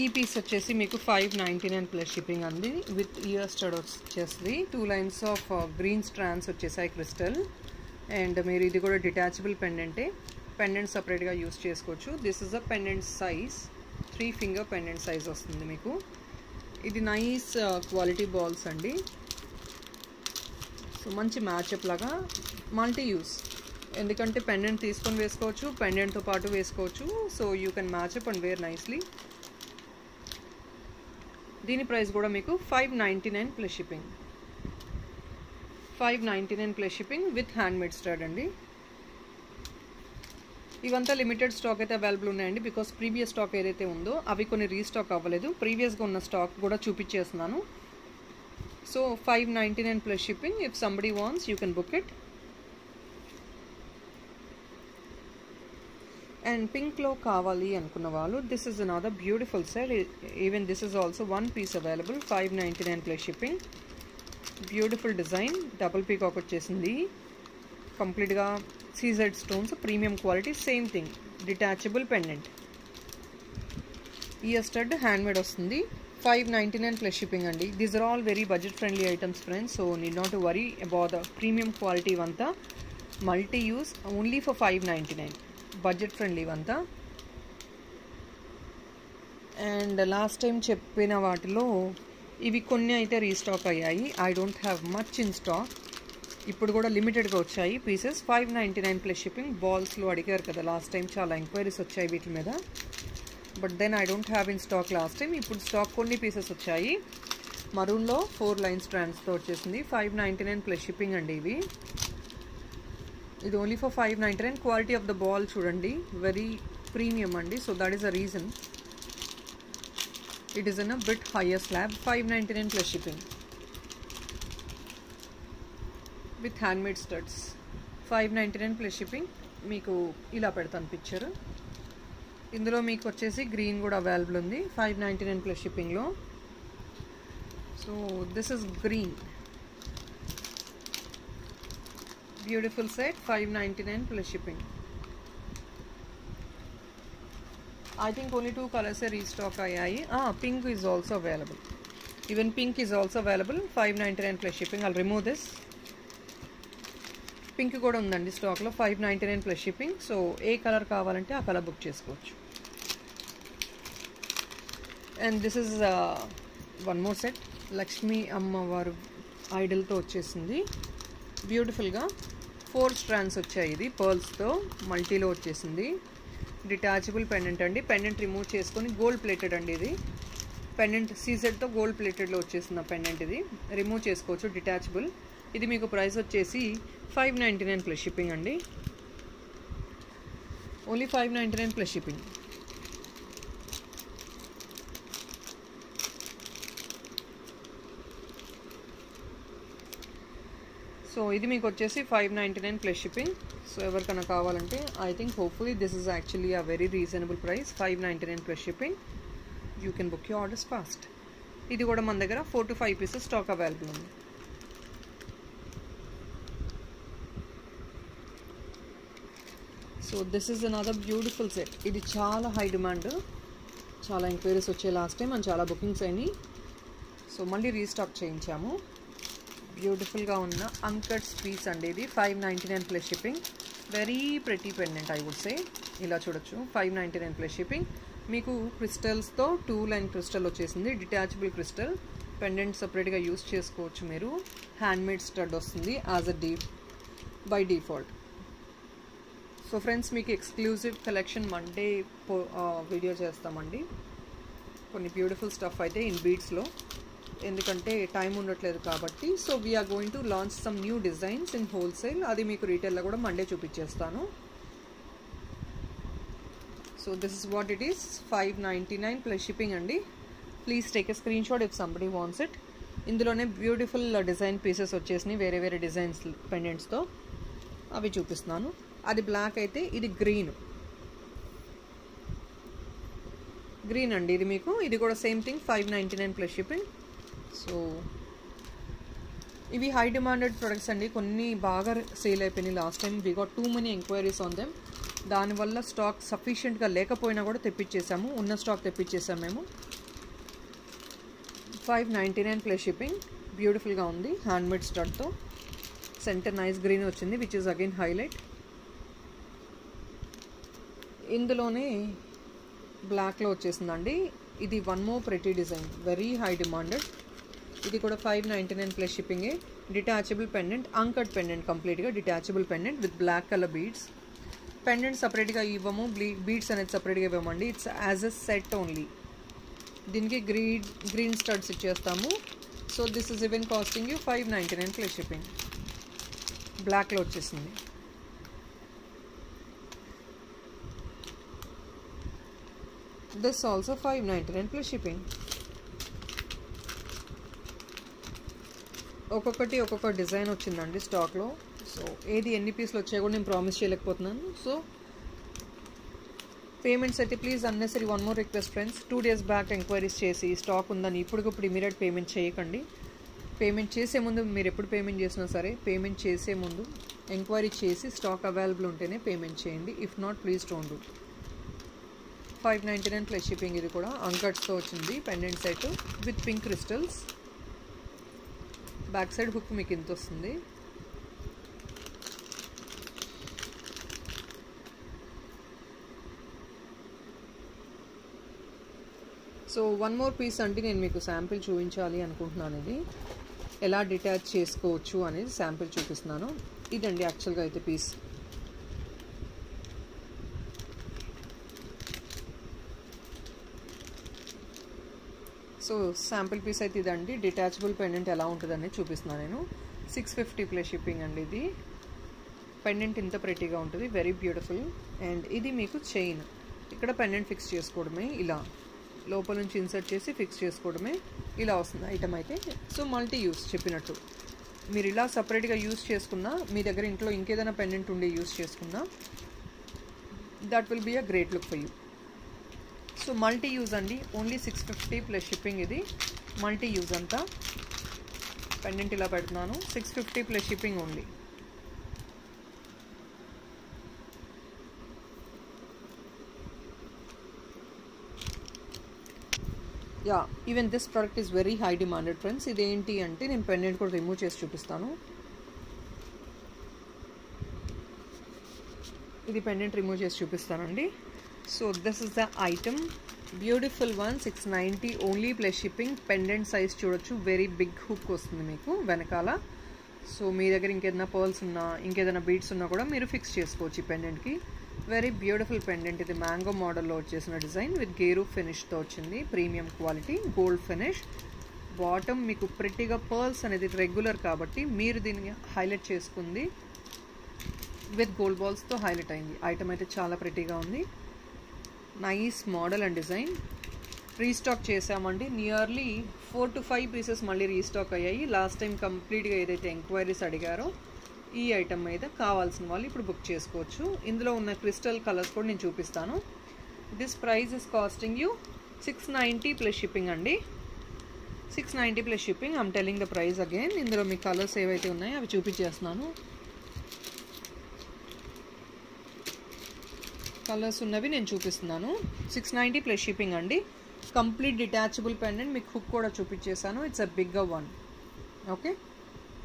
[SPEAKER 1] ఈ పీస్ వచ్చేసి మీకు 599 ప్లస్ షిప్పింగ్ అంది విత్ ఇయర్ స్టడ్ వచ్చేసి 2 లైన్స్ ఆఫ్ గ్రీన్ స్ట్రాండ్స్ వచ్చేసాయి క్రిస్టల్. అండ్ మీరు ఇది కూడా డిటాచబుల్ పెండెంటే. పెండెంట్ సపరేట్గా యూస్ చేసుకోవచ్చు. This is a pendant size, 3 finger pendant size వస్తుంది మీకు. ఇది నైస్ క్వాలిటీ బాల్స్ అండి. సో మంచి మ్యాచప్ లాగా మల్టీ యూస్. ఎందుకంటే పెండెంట్ తీసుకొని వేసుకోవచ్చు, పెండెంట్తో పాటు వేసుకోవచ్చు. So you can match up and wear nicely. దీని ప్రైస్ కూడా మీకు 599 plus shipping. 599 plus shipping with handmade stud అండి. ఇవంతా లిమిటెడ్ స్టాక్ అయితే అవైలబుల్ ఉన్నాయండి. బికాస్ ప్రీవియస్ స్టాక్ ఏదైతే ఉందో అవి కొన్ని రీస్టాక్ అవ్వలేదు. ప్రీవియస్గా ఉన్న స్టాక్ కూడా చూపించేస్తున్నాను. So 599 plus shipping. If somebody wants you can book it. And పింక్లో కావాలి అనుకున్న వాళ్ళు this is another beautiful set. Even this is also 1 piece available. 599 plus shipping. Beautiful design. Double peacock వచ్చేసింది. కంప్లీట్గా CZ stones, premium quality. Same thing detachable pendant. Ear stud handmade వస్తుంది. 599 plus shipping అండి. These are all very budget friendly items friends. So need not worry about the premium quality. ఇవంతా multi use only for 599. Budget friendly ఇవంతా. And last time చెప్పిన వాటిలో ఇవి కొన్ని అయితే restock అయ్యాయి. I don't have much in stock. ఇప్పుడు కూడా లిమిటెడ్గా వచ్చాయి పీసెస్. 599 plus shipping. బాల్స్లో అడిగారు కదా లాస్ట్ టైం, చాలా ఎంక్వైరీస్ వచ్చాయి వీటి మీద. But then I don't have in stock last time. ఇప్పుడు స్టాక్ కొన్ని పీసెస్ వచ్చాయి. మరూన్లో 4 లైన్ స్ట్రాండ్స్తో వచ్చేసింది. 599 ప్లస్ షిప్పింగ్ అండి ఇవి. ఇది only for 599. Quality of the ball చూడండి, వెరీ ప్రీమియం అండి. So that is a reason it is in a bit higher slab. 599 plus shipping with handmade studs. 599 plus shipping. మీకు ఇలా పెడతాను పిక్చర్. ఇందులో మీకు వచ్చేసి గ్రీన్ కూడా అవైలబుల్ ఉంది 599 ప్లస్ షిప్పింగ్లో. So this is green. Beautiful set. 599 plus shipping. I think only 2 colors are restock అయ్యాయి. Pink is also available. Even pink is also available. 599 plus shipping. I'll remove this. Pink కూడా ఉందండి స్టాక్లో. 599 plus shipping. So ఏ colour కావాలంటే ఆ colour book చేసుకోవచ్చు. And this is one more set. Lakshmi అమ్మవారు ఐడల్తో వచ్చేసింది. బ్యూటిఫుల్గా 4 స్ట్రాండ్స్ వచ్చాయి. ఇది పర్ల్స్తో మల్టీలో వచ్చేసింది. డిటాచబుల్ పెండెంట్ అండి. పెండెంట్ రిమూవ్ చేసుకొని గోల్డ్ ప్లేటెడ్ అండి. ఇది పెండెంట్ సీజెడ్తో గోల్డ్ ప్లేటెడ్లో వచ్చేసిన పెండెంట్. ఇది రిమూవ్ చేసుకోవచ్చు, డిటాచబుల్. ఇది మీకు ప్రైస్ వచ్చేసి $599 ప్లస్ షిప్పింగ్ అండి. Only $599 plus shipping. సో ఇది మీకు వచ్చేసి $599 ప్లస్ షిప్పింగ్. సో ఎవరికైనా కావాలంటే I think hopefully this is actually a very reasonable price. $599 plus shipping. You can book you orders fast. ఇది కూడా మన దగ్గర 4 to 5 పీసెస్ స్టాక్ అవైలబుల్ ఉంది. So this is another beautiful set. ఇది చాలా high demand, చాలా ఎంక్వైరీస్ వచ్చాయి last time and చాలా బుకింగ్స్ అయినాయి. సో మళ్ళీ రీస్టాక్ చేయించాము. బ్యూటిఫుల్గా ఉన్న అంకట్స్ పీస్ అండి. ఇది $599 plus shipping. Very pretty pendant I would say. ఇలా చూడొచ్చు. $599 ప్లస్ షిప్పింగ్. మీకు క్రిస్టల్స్తో 2 లైన్ క్రిస్టల్ వచ్చేసింది. డిటాచబుల్ క్రిస్టల్ పెండెంట్ సపరేట్గా యూస్ చేసుకోవచ్చు మీరు. హ్యాండ్మేడ్ స్టడ్ వస్తుంది as a by default. So friends, మీకు ఎక్స్క్లూజివ్ కలెక్షన్ మండే వీడియో చేస్తామండి. కొన్ని బ్యూటిఫుల్ స్టఫ్ అయితే ఇన్ బీడ్స్లో, ఎందుకంటే టైం ఉండట్లేదు కాబట్టి. So we're going to launch some new designs in wholesale. అది మీకు రీటైల్లో కూడా మండే చూపించేస్తాను. So this is what it is. $599 plus shipping అండి. Please take a screen shot if somebody wants it. ఇందులోనే బ్యూటిఫుల్ డిజైన్ పీసెస్ వచ్చేసినాయి వేరే వేరే డిజైన్స్ పెండెంట్స్తో. అవి చూపిస్తున్నాను. అది బ్లాక్ అయితే ఇది గ్రీన్ అండి. ఇది మీకు ఇది కూడా same thing $599 plus shipping. So ఇవి హై డిమాండెడ్ ప్రొడక్ట్స్ అండి. కొన్ని బాగా సేల్ అయిపోయినాయి last time. We got too many enquiries on them. దానివల్ల స్టాక్ సఫిషియెంట్గా లేకపోయినా కూడా తెప్పించేసాము. ఉన్న స్టాక్ తెప్పించేసాము మేము. $599 ప్లస్ షిప్పింగ్. బ్యూటిఫుల్గా ఉంది. హ్యాండ్మేడ్ స్టడ్తో సెంటర్ నైస్ గ్రీన్ వచ్చింది, విచ్ ఈజ్ అగైన్ హైలైట్. ఇందులోనే బ్లాక్లో వచ్చేసిందండి. ఇది one more pretty design, very high demanded. ఇది కూడా $599 ప్లస్ షిప్పింగే. డిటాచబుల్ పెండెంట్, అంకట్ పెండెంట్, కంప్లీట్గా detachable pendant with black colour beads. Pendant సపరేట్గా ఇవ్వము, బీడ్స్ అనేది సపరేట్గా ఇవ్వమండి. It's as a set only. దీనికి గ్రీన్ స్టడ్స్ ఇచ్చేస్తాము. So this is even costing you $599 plus shipping. బ్లాక్లో వచ్చేసింది. This also $599 plus shipping. ఒక్కొక్కటి ఒక్కొక్క డిజైన్ వచ్చిందండి స్టాక్లో. సో ఏది ఎన్ని పీసులు వచ్చాయో కూడా నేను ప్రామిస్ చేయలేకపోతున్నాను. సో పేమెంట్స్ అయితే please unnecessary one more request friends, 2 days back enquiries చేసి స్టాక్ ఉందని ఇప్పటికప్పుడు ఇమీడియట్ పేమెంట్ చేయకండి. పేమెంట్ చేసే ముందు, మీరు ఎప్పుడు పేమెంట్ చేసినా సరే పేమెంట్ చేసే ముందు ఎంక్వైరీ చేసి స్టాక్ అవైలబుల్ ఉంటేనే పేమెంట్ చేయండి. If not please don't do. $599 plus shipping. ఇది కూడా అంకట్స్తో వచ్చింది pendant set with pink crystals. Back side hook మీకు ఇంత వస్తుంది. సో వన్ మోర్ పీస్ అంటే నేను మీకు శాంపిల్ చూపించాలి అనుకుంటున్నాను. ఇది ఎలా డిటాచ్ చేసుకోవచ్చు అనేది శాంపిల్ చూపిస్తున్నాను. ఇదండి యాక్చువల్గా అయితే పీస్. సో శాంపిల్ పీస్ అయితే ఇదండి. డిటాచబుల్ పెండెంట్ ఎలా ఉంటుందని చూపిస్తున్నాను నేను. $650 ప్లస్ షిప్పింగ్ అండి. ఇది పెండెంట్ ఇంత ప్రెటీగా ఉంటుంది, వెరీ బ్యూటిఫుల్. అండ్ ఇది మీకు చైన్, ఇక్కడ పెండెంట్ ఫిక్స్ చేసుకోవడమే. ఇలా లోపల నుంచి ఇన్సర్ట్ చేసి ఫిక్స్ చేసుకోవడమే. ఇలా వస్తుంది ఐటమ్ అయితే. సో మల్టీ యూస్ చెప్పినట్టు మీరు ఇలా సపరేట్గా యూస్ చేసుకున్నా, మీ దగ్గర ఇంట్లో ఇంకేదైనా పెండెంట్ ఉండి యూస్ చేసుకున్నా, that will be a great look for you. So multi use అండి. Only $650 plus shipping. ఇది మల్టీ యూజ్ అంతా. పెండెంట్ ఇలా పెడుతున్నాను. $650 plus shipping only. Yeah, even this product is very high demanded friends. ఇదేంటి అంటే నేను పెండెంట్ కూడా రిమూవ్ చేసి చూపిస్తాను. ఇది పెండెంట్ రిమూవ్ చేసి చూపిస్తానండి. So this is the item, beautiful one. $690 only plus shipping. Pendant size చూడొచ్చు, వెరీ బిగ్ హుక్ వస్తుంది మీకు వెనకాల. సో మీ దగ్గర ఇంకేదైనా పర్ల్స్ ఉన్నా ఇంకేదైనా బీడ్స్ ఉన్నా కూడా మీరు ఫిక్స్ చేసుకోవచ్చు ఈ పెండెంట్కి. Very beautiful pendant. ఇది మ్యాంగో మోడల్లో వచ్చేసిన డిజైన్ విత్ గేరు ఫినిష్తో వచ్చింది. Premium quality gold finish. Bottom మీకు ప్రిట్టిగా పర్ల్స్ అనేది రెగ్యులర్ కాబట్టి మీరు దీన్ని హైలైట్ చేసుకుంది విత్ గోల్డ్ బాల్స్తో హైలైట్ అయింది. ఐటమ్ అయితే చాలా ప్రిట్టిగా ఉంది. Nice model and design. Restock చేసామండి. నియర్లీ 4 to 5 పీసెస్ మళ్ళీ రీస్టాక్ అయ్యాయి. లాస్ట్ టైం కంప్లీట్గా ఏదైతే ఎంక్వైరీస్ అడిగారో ఈ ఐటమ్ మీద కావాల్సిన వాళ్ళు ఇప్పుడు బుక్ చేసుకోవచ్చు. ఇందులో ఉన్న క్రిస్టల్ కలర్స్ కూడా నేను చూపిస్తాను. This price is costing you 690 plus shipping అండి. 690 plus shipping. I'm telling the price again. ఇందులో మీ కలర్స్ ఏవైతే ఉన్నాయో అవి చూపించేస్తున్నాను. కలర్స్ ఉన్నవి నేను చూపిస్తున్నాను. 690 ప్లస్ షిప్పింగ్ అండి. Complete detachable pendant. మీకు హుక్ కూడా చూపించేసాను. It's a bigger one. Okay.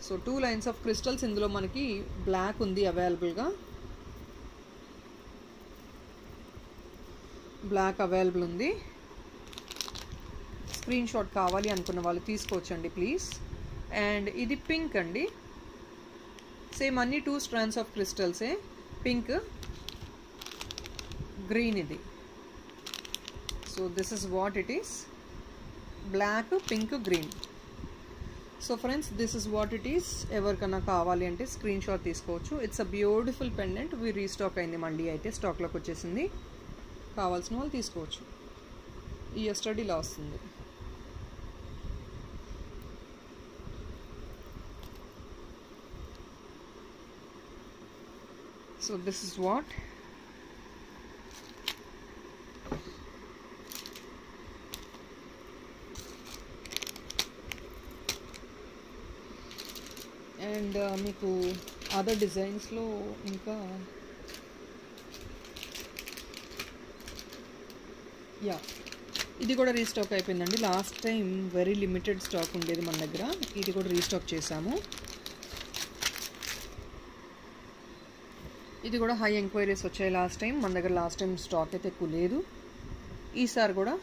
[SPEAKER 1] So 2 lines of crystals. ఇందులో మనకి బ్లాక్ ఉంది అవైలబుల్గా. బ్లాక్ అవైలబుల్ ఉంది. స్క్రీన్ షాట్ కావాలి అనుకున్న వాళ్ళు తీసుకోవచ్చండి ప్లీజ్. అండ్ ఇది పింక్ అండి. సేమ్ అన్ని 2 స్ట్రాండ్స్ ఆఫ్ క్రిస్టల్సే. Pink, green. ఇది so this is what it is. Black, pink, green. So friends this is what it is. ఎవరికన్నా కావాలి అంటే స్క్రీన్ షాట్ తీసుకోవచ్చు. It's a beautiful pendant. We restock అయింది మళ్ళీ. అయితే స్టాక్లోకి వచ్చేసింది. కావాల్సిన వాళ్ళు తీసుకోవచ్చు. ఈ ఎస్టర్డీలా వస్తుంది. So this is what. And మీకు అదర్ డిజైన్స్లో ఇంకా ఇది కూడా రీస్టాక్ అయిపోయిందండి. Last time very limited stock ఉండేది మన దగ్గర. ఇది కూడా రీస్టాక్ చేసాము. ఇది కూడా హై ఎంక్వైరీస్ వచ్చాయి లాస్ట్ టైం. మన దగ్గర లాస్ట్ టైం స్టాక్ అయితే ఎక్కువ లేదు. ఈసారి కూడా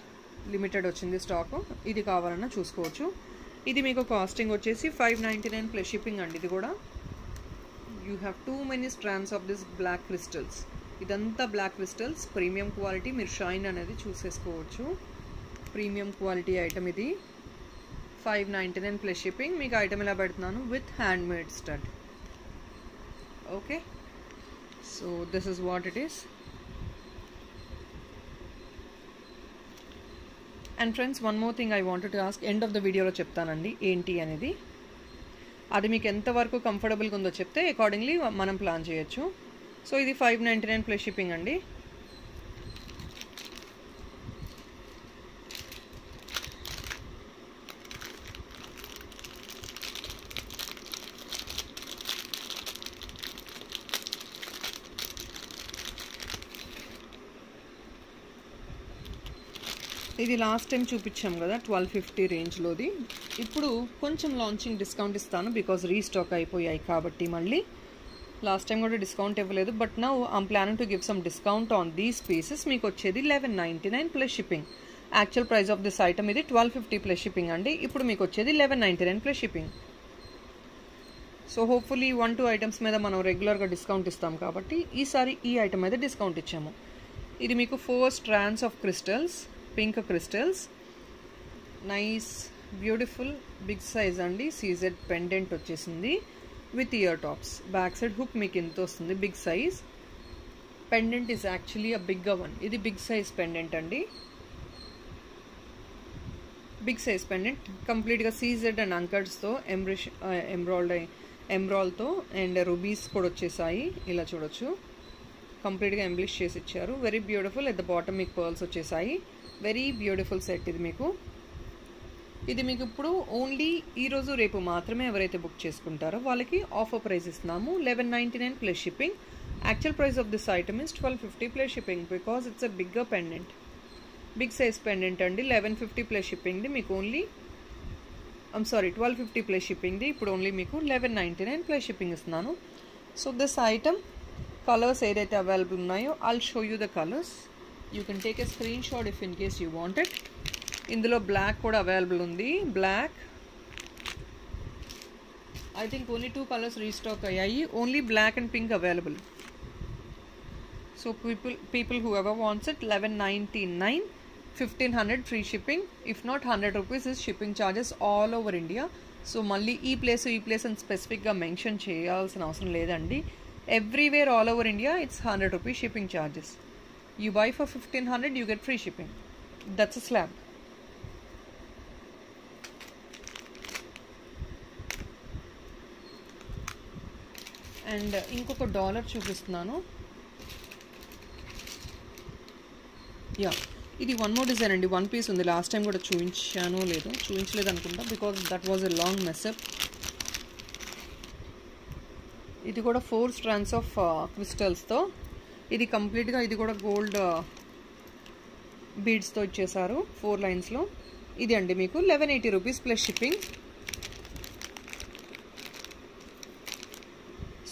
[SPEAKER 1] లిమిటెడ్ వచ్చింది స్టాక్. ఇది కావాలన్నా చూసుకోవచ్చు. ఇది మీకు కాస్టింగ్ వచ్చేసి 599 ప్లస్ షిప్పింగ్ అండి. ఇది కూడా you have too many strands of this black crystals. ఇదంతా బ్లాక్ క్రిస్టల్స్. Premium quality. మీరు షైన్ అనేది చూసేసుకోవచ్చు. ప్రీమియం క్వాలిటీ ఐటమ్ ఇది. 599 ప్లస్ షిప్పింగ్. మీకు ఐటమ్ ఎలా పెడుతున్నాను with hand made stud. Okay. So this is what it is. And friends one more thing I wanted to ask. End of the వీడియోలో చెప్తానండి ఏంటి అనేది. అది మీకు ఎంతవరకు కంఫర్టబుల్గా ఉందో చెప్తే అకార్డింగ్లీ మనం ప్లాన్ చేయొచ్చు. సో ఇది 599 ప్లస్ షిప్పింగ్ అండి. ఇది లాస్ట్ టైం చూపించాం కదా 1250 రేంజ్లోది. ఇప్పుడు కొంచెం లాంచింగ్ డిస్కౌంట్ ఇస్తాను బికాజ్ రీస్టాక్ అయిపోయాయి కాబట్టి. మళ్ళీ లాస్ట్ టైం కూడా డిస్కౌంట్ ఇవ్వలేదు. But now I'm planning to give some discount on these pieces. మీకు వచ్చేది 1199 plus shipping. Actual price of this item ఇది 1250 ప్లస్ షిప్పింగ్ అండి. ఇప్పుడు మీకు వచ్చేది 1199 plus shipping. So hopefully 1-2 items మీద మనం రెగ్యులర్గా డిస్కౌంట్ ఇస్తాం కాబట్టి ఈసారి ఈ ఐటమ్ మీద డిస్కౌంట్ ఇచ్చాము. ఇది మీకు 4 strands of crystals. Pink crystals. Nice beautiful big size అండి. సీజెడ్ పెండెంట్ వచ్చేసింది with ear tops. Back side hook మీకు ఎంత వస్తుంది. Big size pendant is actually a big one. ఇది బిగ్ సైజ్ పెండెంట్ అండి. బిగ్ సైజ్ పెండెంట్ కంప్లీట్గా CZ and అంకర్స్తో ఎంబ్రాల్తో అండ్ రూబీస్ కూడా వచ్చేసాయి. ఇలా చూడొచ్చు. కంప్లీట్గా ఎంబ్లిష్ చేసి ఇచ్చారు. Very beautiful. At the bottom మీకు పర్ల్స్ వచ్చేసాయి. వెరీ బ్యూటిఫుల్ సెట్ ఇది మీకు. ఇది మీకు ఇప్పుడు ఓన్లీ ఈరోజు రేపు మాత్రమే ఎవరైతే బుక్ చేసుకుంటారో వాళ్ళకి ఆఫర్ ప్రైస్ ఇస్తున్నాము 1199 plus shipping. Actual price of this item is 1250 plus shipping because it's a bigger pendant. Big size pendant అండి. 1150 ప్లస్ షిప్పింగ్ది మీకు ఓన్లీ 1250 ప్లస్ షిప్పింగ్ది ఇప్పుడు ఓన్లీ మీకు 1199 ప్లస్ షిప్పింగ్ ఇస్తున్నాను. సో దిస్ ఐటమ్ కలర్స్ ఏదైతే available ఉన్నాయో I'll show you the colours. You can take a screen shot if in case you want it. ఇందులో black కూడా available ఉంది. Black, I think only 2 colours restock అయ్యాయి. Only black and pink available. So people whoever wants it, 1199, 1500 free shipping. If not, 100 rupees is shipping charges all over India. So మళ్ళీ ఈ place అని స్పెసిఫిక్గా mention చేయాల్సిన అవసరం లేదండి. Everywhere all over India it's 100 rupees shipping charges. You buy for 1500, you get free shipping. That's a slab. And ఇంకొక dollar చూపిస్తున్నాను. Yeah, ఇది వన్ మోర్ డిజైన్ అండి. 1 piece ఉంది. లాస్ట్ టైం కూడా చూపించలేదు అనుకుంటా, because that was a long mess up. ఇది కూడా 4 strands ఆఫ్ క్రిస్టల్స్తో. ఇది కంప్లీట్గా ఇది కూడా గోల్డ్ బీడ్స్తో ఇచ్చేసారు 4 లైన్స్లో. ఇది అండి మీకు 1180 rupees plus shipping.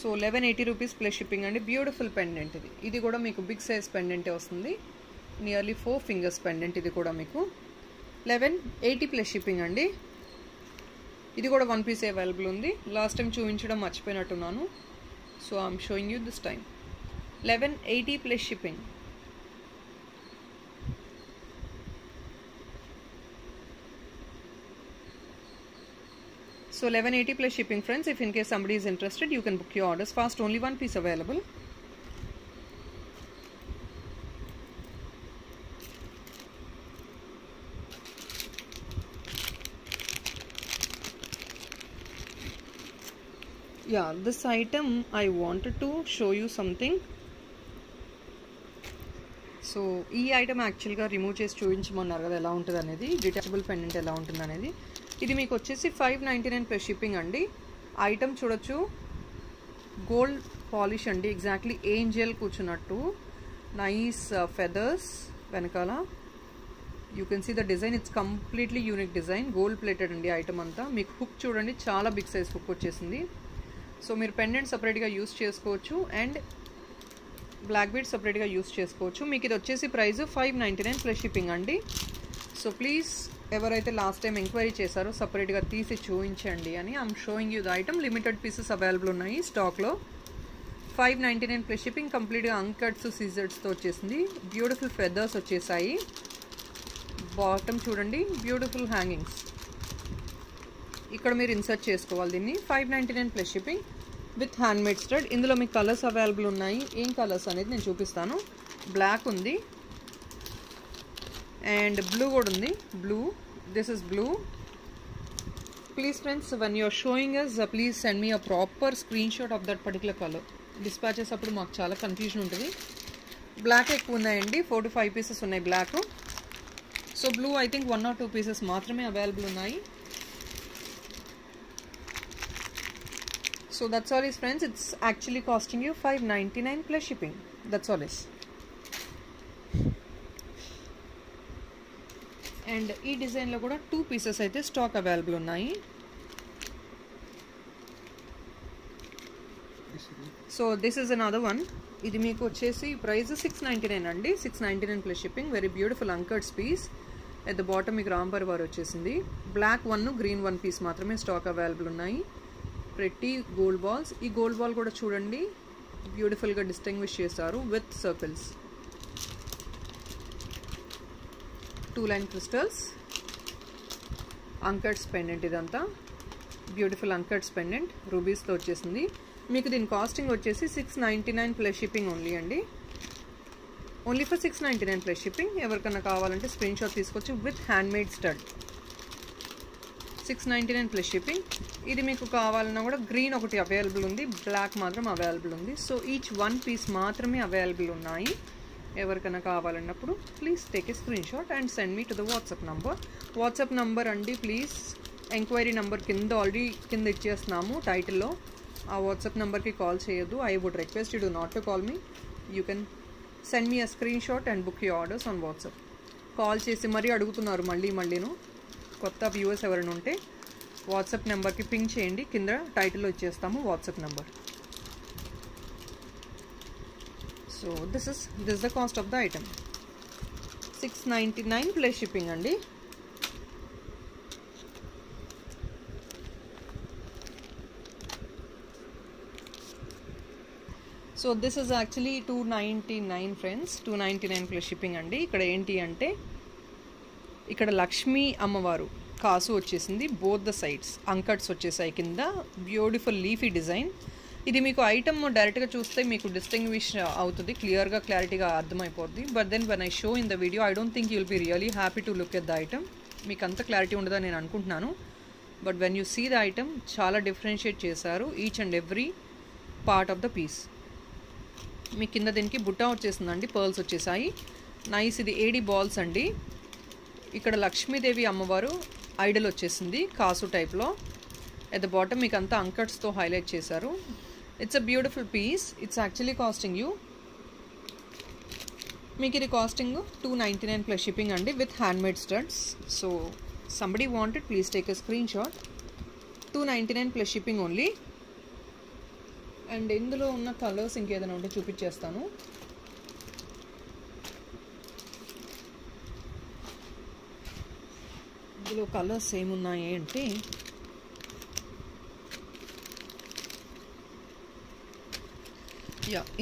[SPEAKER 1] So 1180 rupees plus shipping అండి. బ్యూటిఫుల్ పెండెంట్ ఇది. ఇది కూడా మీకు బిగ్ సైజ్ పెండెంటే వస్తుంది. Nearly 4 fingers pendant. ఇది కూడా మీకు 1180 ప్లస్ షిప్పింగ్ అండి. ఇది కూడా 1 piece అవైలబుల్ ఉంది. లాస్ట్ టైం చూపించడం మర్చిపోయినట్టున్నాను. So I'm showing you this time 1180 plus shipping. So 1180 plus shipping, friends. If in case somebody is interested, you can book your orders fast. Only 1 piece available. Yeah, this item I wanted to show you something. So ఈ item యాక్చువల్గా remove చేసి చూపించమన్నారు కదా ఎలా ఉంటుంది అనేది, detachable pendant ఎలా ఉంటుంది అనేది. ఇది మీకు వచ్చేసి 599 ప్లస్ షిప్పింగ్ అండి. ఐటమ్ చూడొచ్చు, గోల్డ్ పాలిష్ అండి, ఎగ్జాక్ట్లీ ఏంజల్ కూర్చున్నట్టు. నైస్ ఫెదర్స్ వెనకాల. You can see the design. It's completely unique design. Gold plated అండి ఐటమ్ అంతా. మీకు హుక్ చూడండి, చాలా బిగ్ సైజ్ హుక్ వచ్చేసింది. సో మీరు పెండెంట్ సపరేట్గా యూస్ చేసుకోవచ్చు అండ్ బ్లాక్ బీడ్ సపరేట్గా యూస్ చేసుకోవచ్చు. మీకు ఇది వచ్చేసి ప్రైస్ 599 ప్లస్ షిప్పింగ్ అండి. సో ప్లీజ్ ఎవరైతే లాస్ట్ టైం ఎంక్వైరీ చేశారో సపరేట్గా తీసి చూపించండి అని. I'm showing you the item. Limited pieces available ఉన్నాయి స్టాక్లో. 599 ప్లస్ షిప్పింగ్. కంప్లీట్గా అంకట్స్ సీజర్స్తో వచ్చేసింది. బ్యూటిఫుల్ ఫెదర్స్ వచ్చేసాయి. బాటమ్ చూడండి, బ్యూటిఫుల్ హ్యాంగింగ్స్. ఇక్కడ మీరు ఇన్సర్ట్ చేసుకోవాలి దీన్ని. 599 plus shipping with handmade stud. ఇందులో మీకు కలర్స్ అవైలబుల్ ఉన్నాయి. ఏం కలర్స్ అనేది నేను చూపిస్తాను. బ్లాక్ ఉంది అండ్ బ్లూ కూడా ఉంది. Blue, this is blue. Please friends, when you're showing us please send me a proper screen shot of that particular colour. Dispatches అప్పుడు మాకు చాలా కన్ఫ్యూజన్ ఉంటుంది. బ్లాక్ ఎక్కువ ఉన్నాయండి. 4 to 5 pieces ఉన్నాయి black. So blue I think 1 or 2 pieces మాత్రమే available ఉన్నాయి. So that's all is, friends. It's actually costing you 599 plus shipping. That's all is. And ee design lo kuda 2 pieces aithe stock available unnai. So this is another one. Idi meeku vachesi price 699 andi. 699 plus shipping. Very beautiful anchored piece. At the bottom meeku rampar var vachesindi. Black one, green one piece maatrame stock available unnai. Pretty gold balls. ఈ gold ball కూడా చూడండి, బ్యూటిఫుల్గా distinguish చేశారు with circles. 2 line crystals. అంకట్స్ pendant. ఇదంతా beautiful అంకట్స్ pendant రూబీస్తో వచ్చేసింది. మీకు దీని casting వచ్చేసి 699 ప్లస్ షిప్పింగ్ ఓన్లీ అండి. Only for 699 plus shipping. ఎవరికన్నా కావాలంటే స్క్రీన్ షాట్ తీసుకొచ్చి with handmade stud. 699 plus shipping. ఇది మీకు కావాలన్నా కూడా గ్రీన్ ఒకటి అవైలబుల్ ఉంది, బ్లాక్ మాత్రం అవైలబుల్ ఉంది. సో ఈచ్ 1 piece మాత్రమే అవైలబుల్ ఉన్నాయి. ఎవరికైనా కావాలన్నప్పుడు please take a screen shot and send me to the WhatsApp number. WhatsApp number అండి ప్లీజ్, ఎంక్వైరీ నెంబర్ ఆల్రెడీ కింద ఇచ్చేస్తున్నాము టైటిల్లో. ఆ వాట్సాప్ నెంబర్కి కాల్ చేయొద్దు. I would request you do not to call me. You can send me a screen shot and book you orders on WhatsApp. Call చేసి మరీ అడుగుతున్నారు మళ్ళీను. కొత్త వ్యూవర్స్ ఎవరైనా ఉంటే వాట్సాప్ నెంబర్కి పింగ్ చేయండి. కింద టైటిల్లో ఇచ్చేస్తాము WhatsApp number. So this is the cost of the item. 699 plus shipping అండి. So this is actually 299 friends, 299 plus shipping అండి. ఇక్కడ ఏంటి అంటే ఇక్కడ లక్ష్మీ అమ్మవారు కాసు వచ్చేసింది, బోత్ ద సైడ్స్ అంకట్స్ వచ్చేసాయి కింద, బ్యూటిఫుల్ లీఫీ డిజైన్. ఇది మీకు ఐటమ్ డైరెక్ట్గా చూస్తే మీకు డిస్టింగ్విష్ అవుతుంది, క్లియర్గా క్లారిటీగా అర్థమైపోద్ది. But then when I show in the video I don't think you will be really happy to look at the item. మీకు అంత క్లారిటీ ఉండదని నేను అనుకుంటున్నాను. But when you see the item చాలా డిఫరెన్షియేట్ చేశారు each and every part of the piece. మీ కింద దీనికి బుట్ట వచ్చేసిందండి, పర్ల్స్ వచ్చేసాయి, నైస్. ఇది ఏడి బాల్స్ అండి. ఇక్కడ లక్ష్మీదేవి అమ్మవారు ఐడల్ వచ్చేసింది కాసు టైప్లో. ఎట్ ద బాటమ్ మీకు అంతా అంకట్స్తో హైలైట్ చేశారు. It's a beautiful piece. It's actually costing you, మీకు ఇది కాస్టింగ్ 299 ప్లస్ షిప్పింగ్ అండి with handmade studs. So somebody wanted please take a screen shot. 299 plus shipping only. And ఇందులో ఉన్న కలర్స్ ఇంకేదైనా ఉంటే చూపించేస్తాను. ఇందులో కలర్స్ ఏమున్నాయి అంటే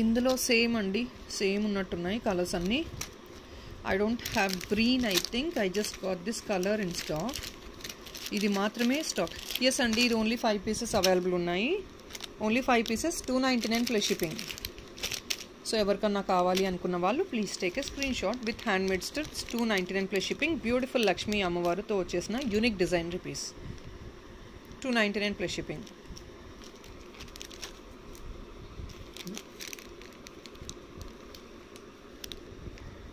[SPEAKER 1] ఇందులో సేమ్ అండి, సేమ్ ఉన్నట్టున్నాయి కలర్స్ అన్నీ. I don't have green, I think I just got this colour in stock. ఇది మాత్రమే స్టాక్. ఎస్ అండి, ఇది ఓన్లీ 5 పీసెస్ అవైలబుల్ ఉన్నాయి. Only 5 pieces, 299 plus shipping. So ఎవరికన్నా కావాలి అనుకున్న వాళ్ళు please take a screen shot with handmade studs, 299 plus shipping. Beautiful Lakshmi అమ్మవారితో వచ్చేసిన unique design piece, 299 plus shipping.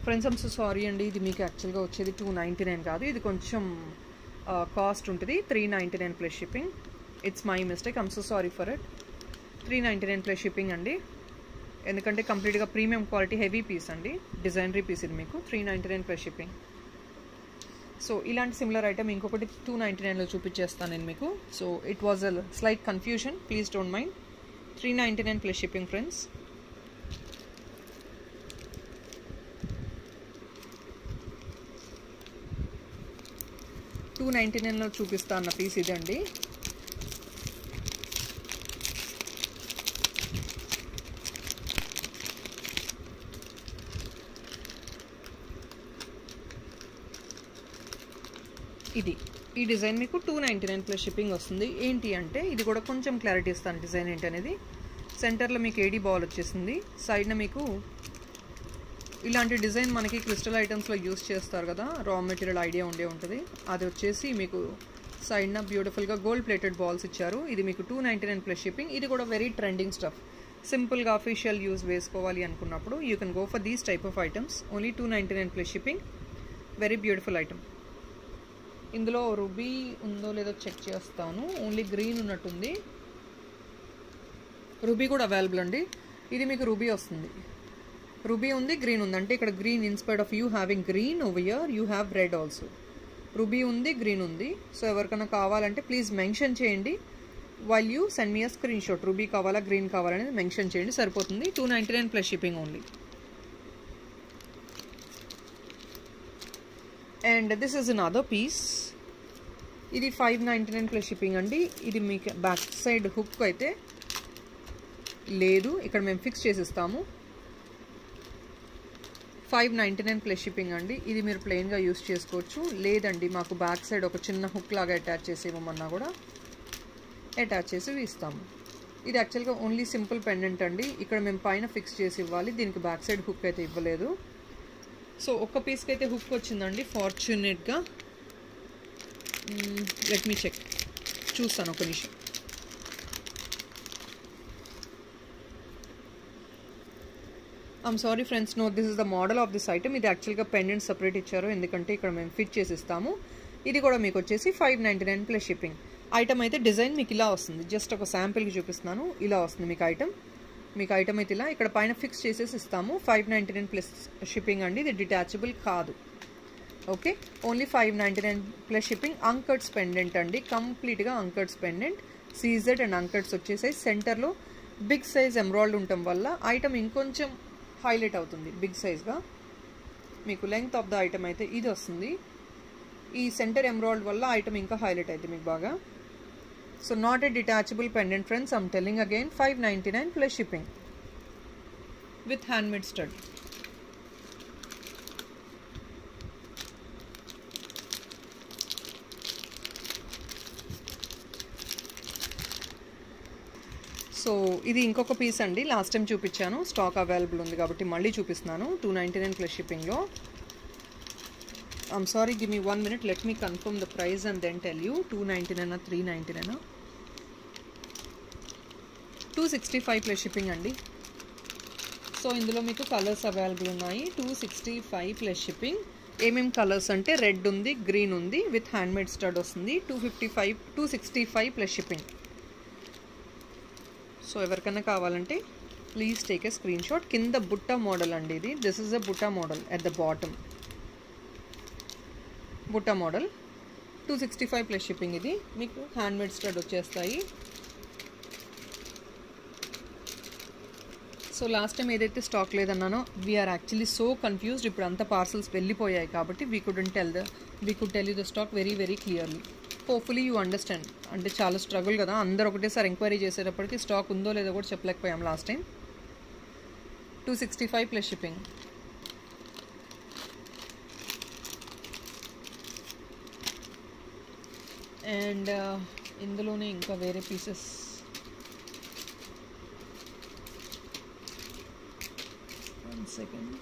[SPEAKER 1] Friends I'm so sorry అండి, ఇది మీకు యాక్చువల్గా వచ్చేది 299 కాదు, ఇది కొంచెం కాస్ట్ ఉంటుంది, 399 plus shipping. It's my mistake, I'm so sorry for it. 399 plus shipping అండి, ఎందుకంటే కంప్లీట్గా ప్రీమియం క్వాలిటీ హెవీ పీస్ అండి, డిజైనరీ పీస్ ఇది మీకు. 399 ప్లస్ షిప్పింగ్. సో ఇలాంటి సిమిలర్ ఐటమ్ ఇంకొకటి 299లో చూపించేస్తాను నేను మీకు. So it was a slight confusion, please don't mind. 399 plus shipping friends. $299లో చూపిస్తా అన్న పీస్ ఇదండి. ఇది ఈ డిజైన్ మీకు 299 ప్లస్ షిప్పింగ్ వస్తుంది. ఏంటి అంటే ఇది కూడా కొంచెం క్లారిటీ ఇస్తాను డిజైన్ ఏంటి అనేది. సెంటర్లో మీకు ఏడీ బాల్ వచ్చేసింది, సైడ్న మీకు ఇలాంటి డిజైన్ మనకి క్రిస్టల్ ఐటమ్స్లో యూస్ చేస్తారు కదా, రా మెటీరియల్ ఐడియా ఉండే ఉంటుంది. అది వచ్చేసి మీకు సైడ్న బ్యూటిఫుల్గా గోల్డ్ ప్లేటెడ్ బాల్స్ ఇచ్చారు. ఇది మీకు 299 ప్లస్ షిప్పింగ్. ఇది కూడా వెరీ ట్రెండింగ్ స్టఫ్. సింపుల్గా అఫీషియల్ యూస్ వేసుకోవాలి అనుకున్నప్పుడు you can go for these type of items. Only 299 plus shipping. Very beautiful item. ఇందులో రూబీ ఉందో లేదో చెక్ చేస్తాను, ఓన్లీ గ్రీన్ ఉన్నట్టుంది. రూబీ కూడా అవైలబుల్ అండి. ఇది మీకు రూబీ వస్తుంది, రూబీ ఉంది, గ్రీన్ ఉంది. అంటే ఇక్కడ green inspired of you having green over here you have red also. Ruby ఉంది, గ్రీన్ ఉంది. సో ఎవరికైనా కావాలంటే ప్లీజ్ మెన్షన్ చేయండి while you send me a screen shot. Ruby కావాలా గ్రీన్ కావాలనేది మెన్షన్ చేయండి, సరిపోతుంది. 299 plus shipping only. And this is another piece. ఇది 599 ప్లస్ షిప్పింగ్ అండి. ఇది మీకు బ్యాక్ సైడ్ హుక్ అయితే లేదు, ఇక్కడ మేము ఫిక్స్ చేసిస్తాము. 599 ప్లస్ షిప్పింగ్ అండి. ఇది మీరు ప్లెయిన్గా యూస్ చేసుకోవచ్చు, లేదండి మాకు బ్యాక్ సైడ్ ఒక చిన్న హుక్ లాగా అటాచ్ చేసి ఇవ్వమన్నా కూడా అటాచ్ చేసి ఇస్తాము. ఇది యాక్చువల్గా ఓన్లీ సింపుల్ పెండెంట్ అండి, ఇక్కడ మేము పైన ఫిక్స్ చేసి ఇవ్వాలి, దీనికి బ్యాక్ సైడ్ హుక్ అయితే ఇవ్వలేదు. సో ఒక్క పీస్కి అయితే హుక్ వచ్చిందండి ఫార్చునేట్గా. లెట్ మీ చెక్, చూస్తాను ఒక నిమిషం. I'm sorry friends, no this is the model of this item. ఇది యాక్చువల్గా పెండెంట్ సపరేట్ ఇచ్చారు, ఎందుకంటే ఇక్కడ మేము ఫిట్ చేసి ఇస్తాము. ఇది కూడా మీకు వచ్చేసి 599 ప్లస్ షిప్పింగ్. ఐటమ్ అయితే డిజైన్ మీకు ఇలా వస్తుంది, జస్ట్ ఒక శాంపిల్కి చూపిస్తున్నాను. ఇలా వస్తుంది మీకు ఐటమ్. మీకు ఐటమ్ అయితే ఇలా ఇక్కడ పైన ఫిక్స్ చేసేసి ఇస్తాము. 599 ప్లస్ షిప్పింగ్ అండి. ఇది డిటాచబుల్ కాదు, okay. Only 599 plus shipping. Uncuts pendant అండి, కంప్లీట్గా uncuts pendant. CZ and uncuts వచ్చేసాయి. సెంటర్లో బిగ్ సైజ్ ఎమ్రాల్డ్ ఉండటం వల్ల ఐటమ్ ఇంకొంచెం హైలైట్ అవుతుంది బిగ్ సైజ్గా. మీకు లెంగ్త్ ఆఫ్ ద ఐటమ్ అయితే ఇది వస్తుంది. ఈ సెంటర్ ఎమ్రాల్డ్ వల్ల ఐటమ్ ఇంకా హైలైట్ అవుతుంది మీకు బాగా. So not a detachable pendant friends, I'm telling again. 599 plus shipping. With handmade stud. So ఇది ఇంకొక పీస్ అండి, లాస్ట్ టైం చూపించాను, స్టాక్ అవైలబుల్ ఉంది కాబట్టి మళ్ళీ చూపిస్తున్నాను. 299 ప్లస్ షిప్పింగ్లో. I'm sorry, give me 1 minute, let me confirm the price and then tell you. 299 399 265 plus shipping అండి. సో ఇందులో మీకు కలర్స్ అవైలబుల్ ఉన్నాయి. 265 ప్లస్ షిప్పింగ్. ఏమేమి కలర్స్ అంటే రెడ్ ఉంది, గ్రీన్ ఉంది, విత్ హ్యాండ్మేడ్ స్టడ్ వస్తుంది. 265 ప్లస్ షిప్పింగ్. సో ఎవరికైనా కావాలంటే please take a screen shot. కింద బుట్ట మోడల్ అండి ఇది. దిస్ ఇస్ అ బుట్ట మోడల్ ఎట్ ద బాటమ్. బుట్ట మోడల్ 265 ప్లస్ షిప్పింగ్. ఇది మీకు హ్యాండ్మేడ్ స్టడ్ వచ్చేస్తాయి. సో లాస్ట్ టైం ఏదైతే స్టాక్ లేదన్నానో వీఆర్ యాక్చువల్లీ సో కన్ఫ్యూజ్డ్. ఇప్పుడు అంతా పార్సల్స్ వెళ్ళిపోయాయి కాబట్టి we could tell you the stock very very clearly. Hopefully you understand. అంటే చాలా స్ట్రగుల్ కదా, అందరు ఒకటేసారి ఎంక్వైరీ చేసేటప్పటికి స్టాక్ ఉందో లేదో కూడా చెప్పలేకపోయాం last time. 265 plus shipping. And ఇందులోనే ఇంకా వేరే పీసెస్. One second.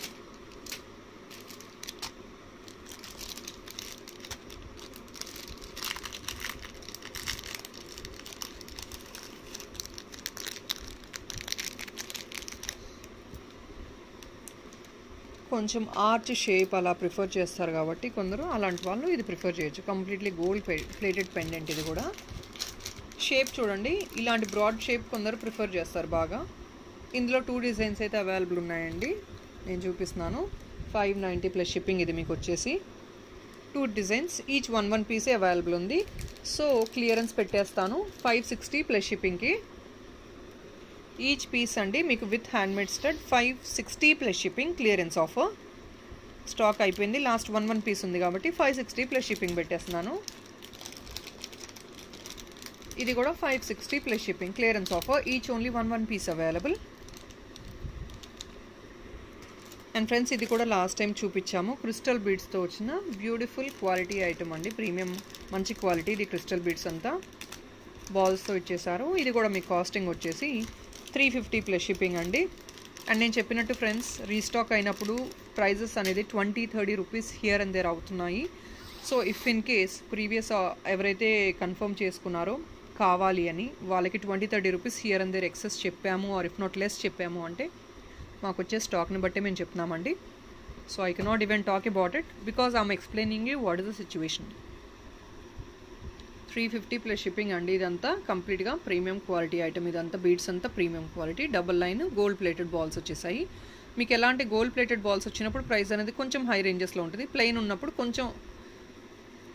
[SPEAKER 1] కొంచెం ఆర్చ్ షేప్ అలా ప్రిఫర్ చేస్తారు కాబట్టి కొందరు, అలాంటి వాళ్ళు ఇది ప్రిఫర్ చేయొచ్చు. Completely gold plated pendant. ఇది కూడా షేప్ చూడండి, ఇలాంటి బ్రాడ్ షేప్ కొందరు ప్రిఫర్ చేస్తారు బాగా. ఇందులో 2 డిజైన్స్ అయితే అవైలబుల్ ఉన్నాయండి, నేను చూపిస్తున్నాను. 590 ప్లస్ షిప్పింగ్. ఇది మీకు వచ్చేసి 2 డిజైన్స్, ఈచ్ 1 పీసే అవైలబుల్ ఉంది. సో క్లియరెన్స్ పెట్టేస్తాను 560 ప్లస్ షిప్పింగ్కి. ఈచ్ పీస్ అండి మీకు with handmade stud 560 plus shipping. Clearance offer. Stock అయిపోయింది, లాస్ట్ 1 పీస్ ఉంది కాబట్టి 560 ప్లస్ షిప్పింగ్ పెట్టేస్తున్నాను. ఇది కూడా 560 plus shipping. Clearance offer. Each only 1 piece available. And friends ఇది కూడా లాస్ట్ టైం చూపించాము, క్రిస్టల్ బీడ్స్తో వచ్చిన బ్యూటిఫుల్ క్వాలిటీ ఐటమ్ అండి. ప్రీమియం మంచి క్వాలిటీ. ఇది క్రిస్టల్ బీడ్స్ అంతా బాల్స్తో ఇచ్చేసారు. ఇది కూడా మీ కాస్టింగ్ వచ్చేసి 350 ప్లస్ షిప్పింగ్ అండి. అండ్ నేను చెప్పినట్టు ఫ్రెండ్స్, రీస్టాక్ అయినప్పుడు ప్రైజెస్ అనేది 20-30 రూపీస్ హియర్ అండ్ దేర్ అవుతున్నాయి. So if in case previous ఎవరైతే కన్ఫర్మ్ చేసుకున్నారో కావాలి అని, వాళ్ళకి 20-30 rupees here and there excess చెప్పాము, ఆర్ ఇఫ్ నాట్ లెస్ చెప్పాము అంటే మాకు వచ్చే స్టాక్ని బట్టే మేము చెప్తున్నామండి. So I cannot even talk about it because I'm explaining you what is the situation. 350 plus shipping అండి. ఇదంతా కంప్లీట్గా ప్రీమియం క్వాలిటీ ఐటమ్. ఇదంతా బీడ్స్ అంతా premium quality. Double line gold plated balls వచ్చేసాయి. మీకు ఎలాంటి గోల్డ్ ప్లేటెడ్ బాల్స్ వచ్చినప్పుడు price అనేది కొంచెం హై రేంజెస్లో ఉంటుంది. ప్లెయిన్ ఉన్నప్పుడు కొంచెం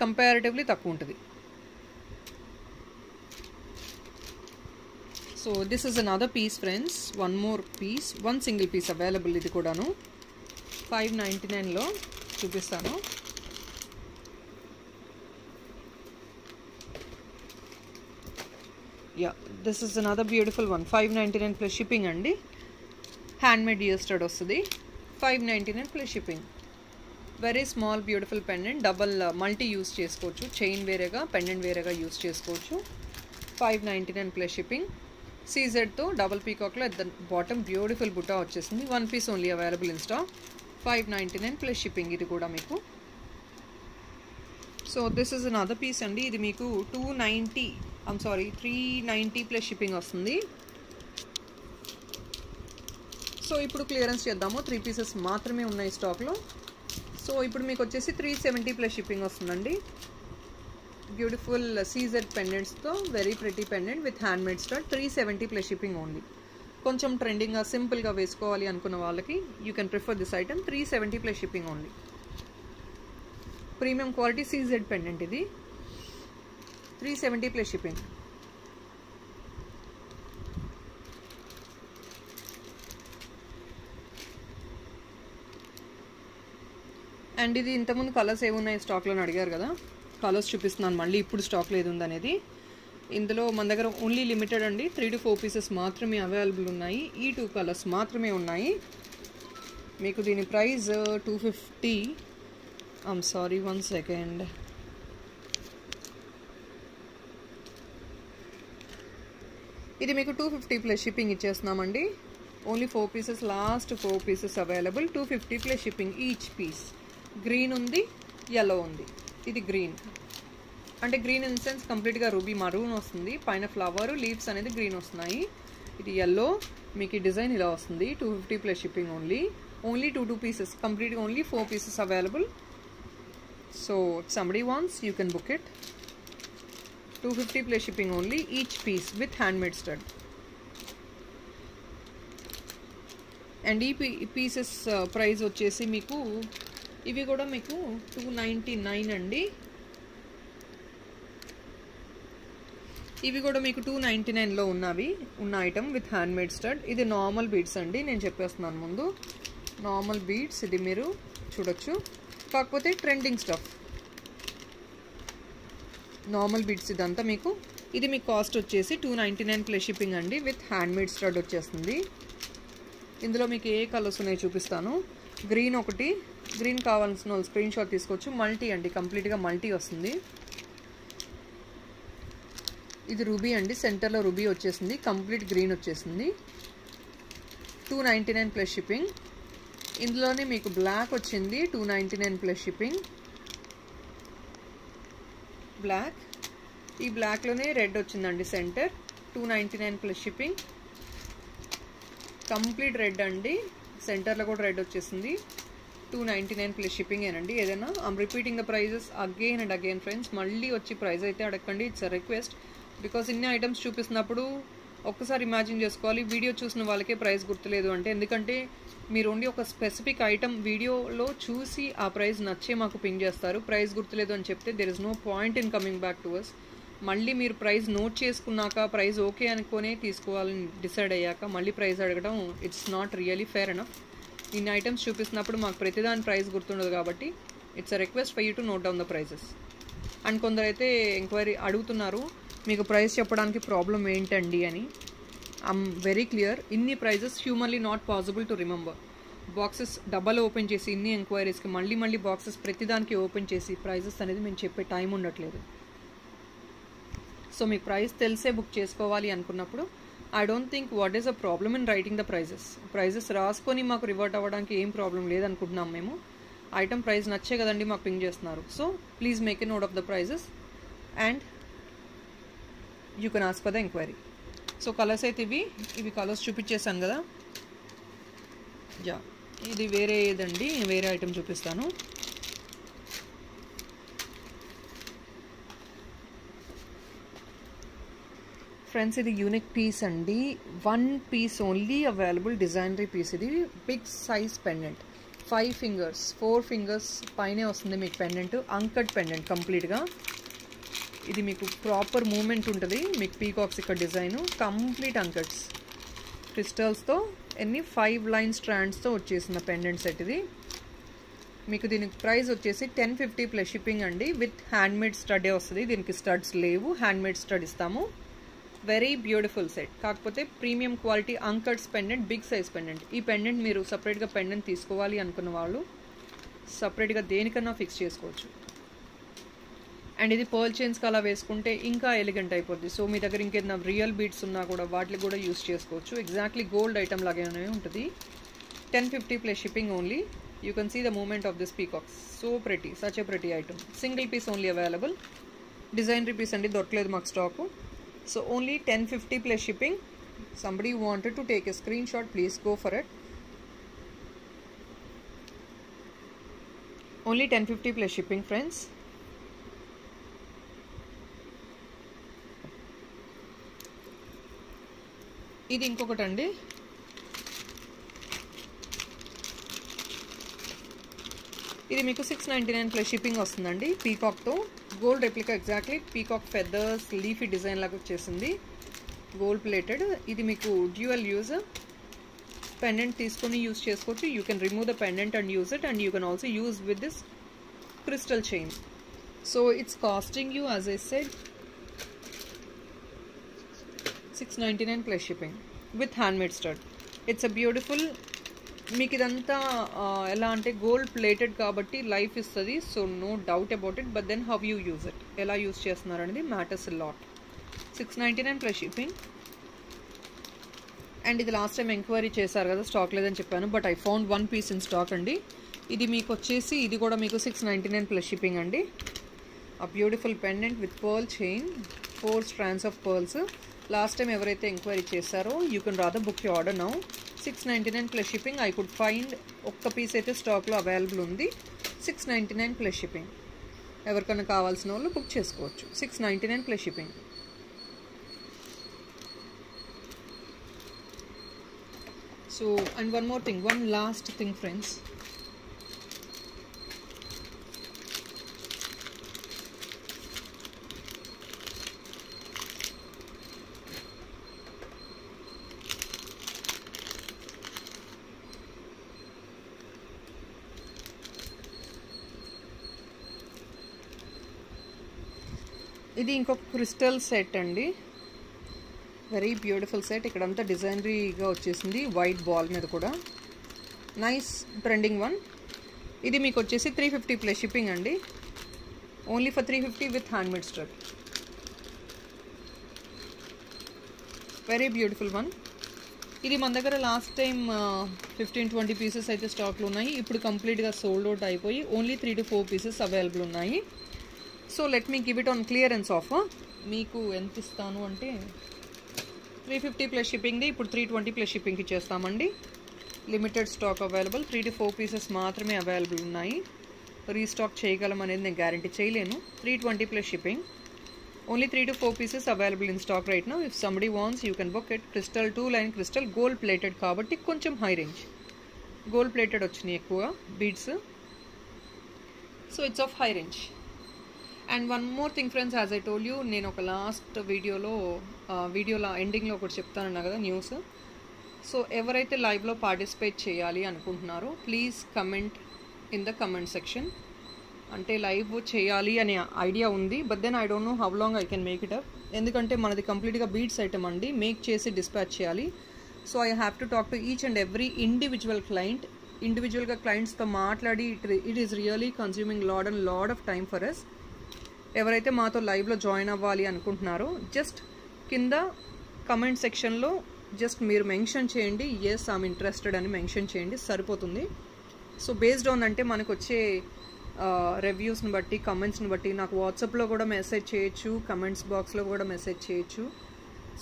[SPEAKER 1] కంపారిటివ్లీ తక్కువ ఉంటుంది. So this is another piece friends. 1 more piece, 1 single piece available. ఇది కూడాను 599లో చూపిస్తాను. Yeah, this is another beautiful one. 599 plus shipping అండి. హ్యాండ్మేడ్ ఇయర్ స్టడ్ వస్తుంది. 599 plus shipping. Very small beautiful pendant. Double multi use చేసుకోవచ్చు. Chain వేరేగా, pendant వేరేగా use చేసుకోవచ్చు. 599 plus shipping. సీజెడ్తో డబల్ పీకాక్లో ఎట్ ద బాటమ్ బ్యూటిఫుల్ బుట్టా వచ్చేసింది. 1 piece only available in stock. 599 plus shipping. ఇది కూడా మీకు. So this is another piece అండి. ఇది మీకు 390 ప్లస్ షిప్పింగ్ వస్తుంది. సో ఇప్పుడు క్లియరెన్స్ చేద్దాము. 3 పీసెస్ మాత్రమే ఉన్నాయి స్టాక్లో. సో ఇప్పుడు మీకు వచ్చేసి 370 ప్లస్ షిప్పింగ్ వస్తుందండి. బ్యూటిఫుల్ సీజెడ్ పెండెంట్స్తో very pretty pendant with handmade stud. 370 plus shipping only. కొంచెం ట్రెండింగ్గా సింపుల్గా వేసుకోవాలి అనుకున్న వాళ్ళకి you can prefer this item. 370 plus shipping only. Premium quality CZ pendant ఇది. 370 ప్లస్ షిప్పింగ్. అండ్ ఇది ఇంతకుముందు కలర్స్ ఏమున్నాయి స్టాక్లో అని అడిగారు కదా, కలర్స్ చూపిస్తున్నాను మళ్ళీ ఇప్పుడు స్టాక్లో ఏది ఉందనేది. ఇందులో మన దగ్గర ఓన్లీ లిమిటెడ్ అండి 3 to 4 పీసెస్ మాత్రమే అవైలబుల్ ఉన్నాయి. ఈ 2 కలర్స్ మాత్రమే ఉన్నాయి. మీకు దీని ప్రైస్ 250. I'm sorry, 1 second. ఇది మీకు 250 ప్లస్ షిప్పింగ్ ఇచ్చేస్తున్నామండి. Only 4 pieces, last 4 pieces available. 250 plus shipping each piece. Green ఉంది, yellow ఉంది. ఇది గ్రీన్ అంటే గ్రీన్ ఇన్ సెన్స్ కంప్లీట్గా రూబీ మరూన్ వస్తుంది. పైన ఫ్లవర్ లీవ్స్ అనేది గ్రీన్ వస్తున్నాయి. ఇది yellow. మీకు ఈ డిజైన్ ఇలా వస్తుంది. 250 ప్లస్ షిప్పింగ్ ఓన్లీ 2 పీసెస్, కంప్లీట్గా only 4 pieces available. So if somebody wants, you can book it. 250 plus shipping only each piece with handmade stud. And ఈ పీసెస్ ప్రైస్ వచ్చేసి మీకు ఇవి కూడా మీకు 299 అండి. ఇవి కూడా మీకు 299లో ఉన్న ఐటమ్ విత్ హ్యాండ్మేడ్ స్టడ్. ఇది నార్మల్ బీడ్స్ అండి, నేను చెప్పేస్తున్నాను ముందు. నార్మల్ బీడ్స్ ఇది మీరు చూడొచ్చు, కాకపోతే ట్రెండింగ్ స్టఫ్. నార్మల్ బీడ్స్ ఇదంతా మీకు. ఇది మీకు కాస్ట్ వచ్చేసి 299 ప్లస్ షిప్పింగ్ అండి విత్ హ్యాండ్మేడ్ స్టడ్ వచ్చేస్తుంది. ఇందులో మీకు ఏ కలర్స్ ఉన్నాయో చూపిస్తాను. గ్రీన్ ఒకటి, గ్రీన్ కావాల్సిన వాళ్ళు స్క్రీన్ షాట్ తీసుకోవచ్చు. మల్టీ అండి, కంప్లీట్గా మల్టీ వస్తుంది. ఇది రూబీ అండి, సెంటర్లో రూబీ వచ్చేసింది, కంప్లీట్ గ్రీన్ వచ్చేసింది. 299 ప్లస్ షిప్పింగ్. ఇందులోనే మీకు బ్లాక్ వచ్చింది, 299 ప్లస్ షిప్పింగ్. బ్లాక్, ఈ బ్లాక్లోనే రెడ్ వచ్చిందండి centre, 299 plus shipping. Complete red అండి, సెంటర్లో కూడా రెడ్ వచ్చేసింది. 299 ప్లస్ షిప్పింగ్ ఏనండి. ఏదైనా I'm repeating the prices again and again friends. మళ్ళీ వచ్చి ప్రైస్ అయితే అడగండి, ఇట్స్ అ రిక్వెస్ట్. బికాస్ ఇన్ని ఐటమ్స్ చూపిస్తున్నప్పుడు ఒక్కసారి ఇమాజిన్ చేసుకోవాలి, వీడియో చూసిన వాళ్ళకే ప్రైస్ గుర్తులేదు అంటే. ఎందుకంటే మీరు ఓన్లీ ఒక స్పెసిఫిక్ ఐటమ్ వీడియోలో చూసి ఆ ప్రైస్ నచ్చే మాకు పింగ్ చేస్తారు. ప్రైస్ గుర్తులేదు అని చెప్తే there is no point in coming back to us. మళ్ళీ మీరు ప్రైస్ నోట్ చేసుకున్నాక ప్రైస్ ఓకే అనుకునే తీసుకోవాలని డిసైడ్ అయ్యాక మళ్ళీ ప్రైస్ అడగడం it's not really fair enough. ఇన్ని ఐటమ్స్ చూపిస్తున్నప్పుడు మాకు ప్రతిదాని ప్రైస్ గుర్తుండదు కాబట్టి it's a request for you to note down the prices. And కొందరైతే ఎంక్వైరీ అడుగుతున్నారు, మీకు ప్రైస్ చెప్పడానికి ప్రాబ్లం ఏంటండి అని. ఐఎమ్ వెరీ క్లియర్, ఇన్ని prices humanly not possible to remember. Boxes double open చేసి ఇన్ని ఎంక్వైరీస్కి మళ్ళీ బాక్సెస్ ప్రతిదానికి ఓపెన్ చేసి ప్రైజెస్ అనేది మేము చెప్పే టైం ఉండట్లేదు. సో మీకు ప్రైస్ తెలిసే బుక్ చేసుకోవాలి అనుకున్నప్పుడు I don't think what is a problem in writing the prices రాసుకొని మాకు రివర్ట్ అవ్వడానికి ఏం ప్రాబ్లం లేదనుకుంటున్నాం మేము. ఐటమ్ ప్రైస్ నచ్చే కదండి మాకు పింగ్ చేస్తున్నారు. So please make a note of the prices and you can ask for the enquiry. So colours అయితే ఇవి కలర్స్ చూపించేసాను కదా. ఇది వేరే ఏదండి, వేరే ఐటమ్ చూపిస్తాను. ఫ్రెండ్స్ ఇది యూనిక్ పీస్ అండి, 1 piece only available designery piece. ఇది big size pendant, 5 fingers 4 fingers పైనే వస్తుంది మీకు పెండెంట్. అంకట్ పెండెంట్ కంప్లీట్గా. ఇది మీకు ప్రాపర్ మూమెంట్ ఉంటుంది. మీకు పీకాక్స్ ఇక్కడ డిజైన్ కంప్లీట్ అంకట్స్ క్రిస్టల్స్తో 5 లైన్ స్ట్రాండ్స్తో వచ్చేసిన పెండెంట్ సెట్. ఇది మీకు దీనికి ప్రైస్ వచ్చేసి 1050 ప్లస్ షిప్పింగ్ అండి విత్ హ్యాండ్మేడ్ స్టడే వస్తుంది. దీనికి స్టడ్స్ లేవు, హ్యాండ్మేడ్ స్టడ్ ఇస్తాము. వెరీ బ్యూటిఫుల్ సెట్, కాకపోతే premium quality అంకట్స్ pendant, big size pendant. ఈ పెండెంట్ మీరు సపరేట్గా పెండెంట్ తీసుకోవాలి అనుకున్న వాళ్ళు సపరేట్గా దేనికన్నా ఫిక్స్ చేసుకోవచ్చు. అండ్ ఇది పర్ల్ చైన్స్కి అలా వేసుకుంటే ఇంకా ఎలిగెంట్ అయిపోద్ది. సో మీ దగ్గర ఇంకేదైనా రియల్ బీడ్స్ ఉన్నా కూడా వాటికి కూడా యూస్ చేసుకోవచ్చు. ఎగ్జాక్ట్లీ గోల్డ్ ఐటమ్ లాగానే ఉంటుంది. 1050 plus shipping only. You can see the moment of this peacocks. So pretty, such a pretty item. Single piece only available. Designery piece అండి, దొరకలేదు మాకు stock. So only 1050 plus shipping. Somebody wanted to take a screenshot, please go for it. Only 1050 plus shipping friends. ఇది ఇంకొకటి అండి, ఇది మీకు 699 plus shipping వస్తుందండి. పీకాక్తో gold replica, exactly peacock feathers leafy design లాగా వచ్చేసింది, గోల్డ్ ప్లేటెడ్. ఇది మీకు డ్యూయల్ యూజ్ పెండెంట్ తీసుకొని యూజ్ చేసుకోవచ్చు. You can remove the pendant and use it, and you can also use with this crystal chain. So it's costing you, as I said, 699 plus shipping with handmade stud. It's a beautiful. మీకు ఇదంతా ఎలా అంటే gold plated కాబట్టి life ఇస్తుంది. So no doubt about it. But then how you use it, ఎలా use చేస్తున్నారు అనేది matters lot. 699 plus shipping. And ఇది లాస్ట్ టైం ఎంక్వైరీ చేశారు కదా, స్టాక్ లేదని చెప్పాను. But I found 1 piece in stock అండి. ఇది మీకు వచ్చేసి ఇది కూడా మీకు 699 ప్లస్ షిప్పింగ్ అండి. ఆ beautiful pendant with pearl chain, 4 strands of pearls. Last time ఎవరైతే ఎంక్వైరీ చేశారో you can rather book you order now. 699 plus shipping. I could find ఒక్క పీస్ అయితే స్టాక్లో అవైలబుల్ ఉంది. 699 ప్లస్ షిప్పింగ్. ఎవరికైనా కావాల్సిన వాళ్ళు బుక్ చేసుకోవచ్చు. 699 plus shipping. So, and one more thing, one last thing friends. ఇది ఇంకొక క్రిస్టల్ సెట్ అండి. Very beautiful set. ఇక్కడంతా డిజైనరీగా వచ్చేసింది వైట్ బాల్ మీద కూడా. Nice trending one. ఇది మీకు వచ్చేసి 350 ప్లస్ షిప్పింగ్ అండి. Only for 350 with handmade stud. Very beautiful one. ఇది మన దగ్గర లాస్ట్ టైం 15-20 పీసెస్ అయితే స్టాక్లో ఉన్నాయి. ఇప్పుడు కంప్లీట్గా సోల్డ్ అవుట్ అయిపోయి ఓన్లీ 3 to 4 పీసెస్ అవైలబుల్ ఉన్నాయి. So let me give it on clearance offer. మీకు ఎంత ఇస్తాను అంటే 350 ప్లస్ షిప్పింగ్ది ఇప్పుడు 320 ప్లస్ షిప్పింగ్కి చేస్తామండి. Limited stock available. 3 to 4 pieces మాత్రమే అవైలబుల్ ఉన్నాయి. రీస్టాక్ చేయగలం అనేది నేను గ్యారంటీ చేయలేను. 320 plus shipping. Only 3 to 4 pieces available in stock right now. If somebody wants you can book it. Crystal 2 line crystal, gold plated కాబట్టి కొంచెం high range. Gold plated వచ్చినాయి ఎక్కువ beads. So it's of high range. And one more thing friends, as I told you, నేను ఒక last వీడియోలో ఎండింగ్లో ఒకటి చెప్తానన్నా కదా న్యూస్. సో ఎవరైతే లైవ్లో పార్టిసిపేట్ చేయాలి అనుకుంటున్నారో please comment in the comment section. అంటే లైవ్ చేయాలి అనే ఐడియా ఉంది. But then I don't know how long I can make it up. ఎందుకంటే మనది కంప్లీట్గా బీడ్స్ ఐటమ్ అండి. మేక్ చేసి డిస్పాచ్ చేయాలి. So I have to talk to each and every individual client. ఇండివిజువల్గా క్లయింట్స్తో మాట్లాడి it is really consuming lot of time for us. ఎవరైతే మాతో లైవ్లో జాయిన్ అవ్వాలి అనుకుంటున్నారో జస్ట్ కింద కమెంట్ సెక్షన్లో జస్ట్ మీరు మెన్షన్ చేయండి, ఎస్ ఐఎమ్ ఇంట్రెస్టెడ్ అని మెన్షన్ చేయండి, సరిపోతుంది. సో బేస్డ్ ఆన్ అంటే మనకు వచ్చే రివ్యూస్ని బట్టి, కమెంట్స్ని బట్టి నాకు వాట్సాప్లో కూడా మెసేజ్ చేయొచ్చు, కమెంట్స్ బాక్స్లో కూడా మెసేజ్ చేయొచ్చు.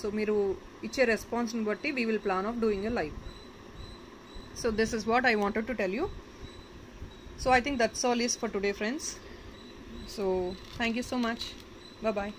[SPEAKER 1] సో మీరు ఇచ్చే రెస్పాన్స్ని బట్టి we will plan of doing a live. So this is what I wanted to tell you. So I think that's all is for today friends. So thank you so much. Bye bye.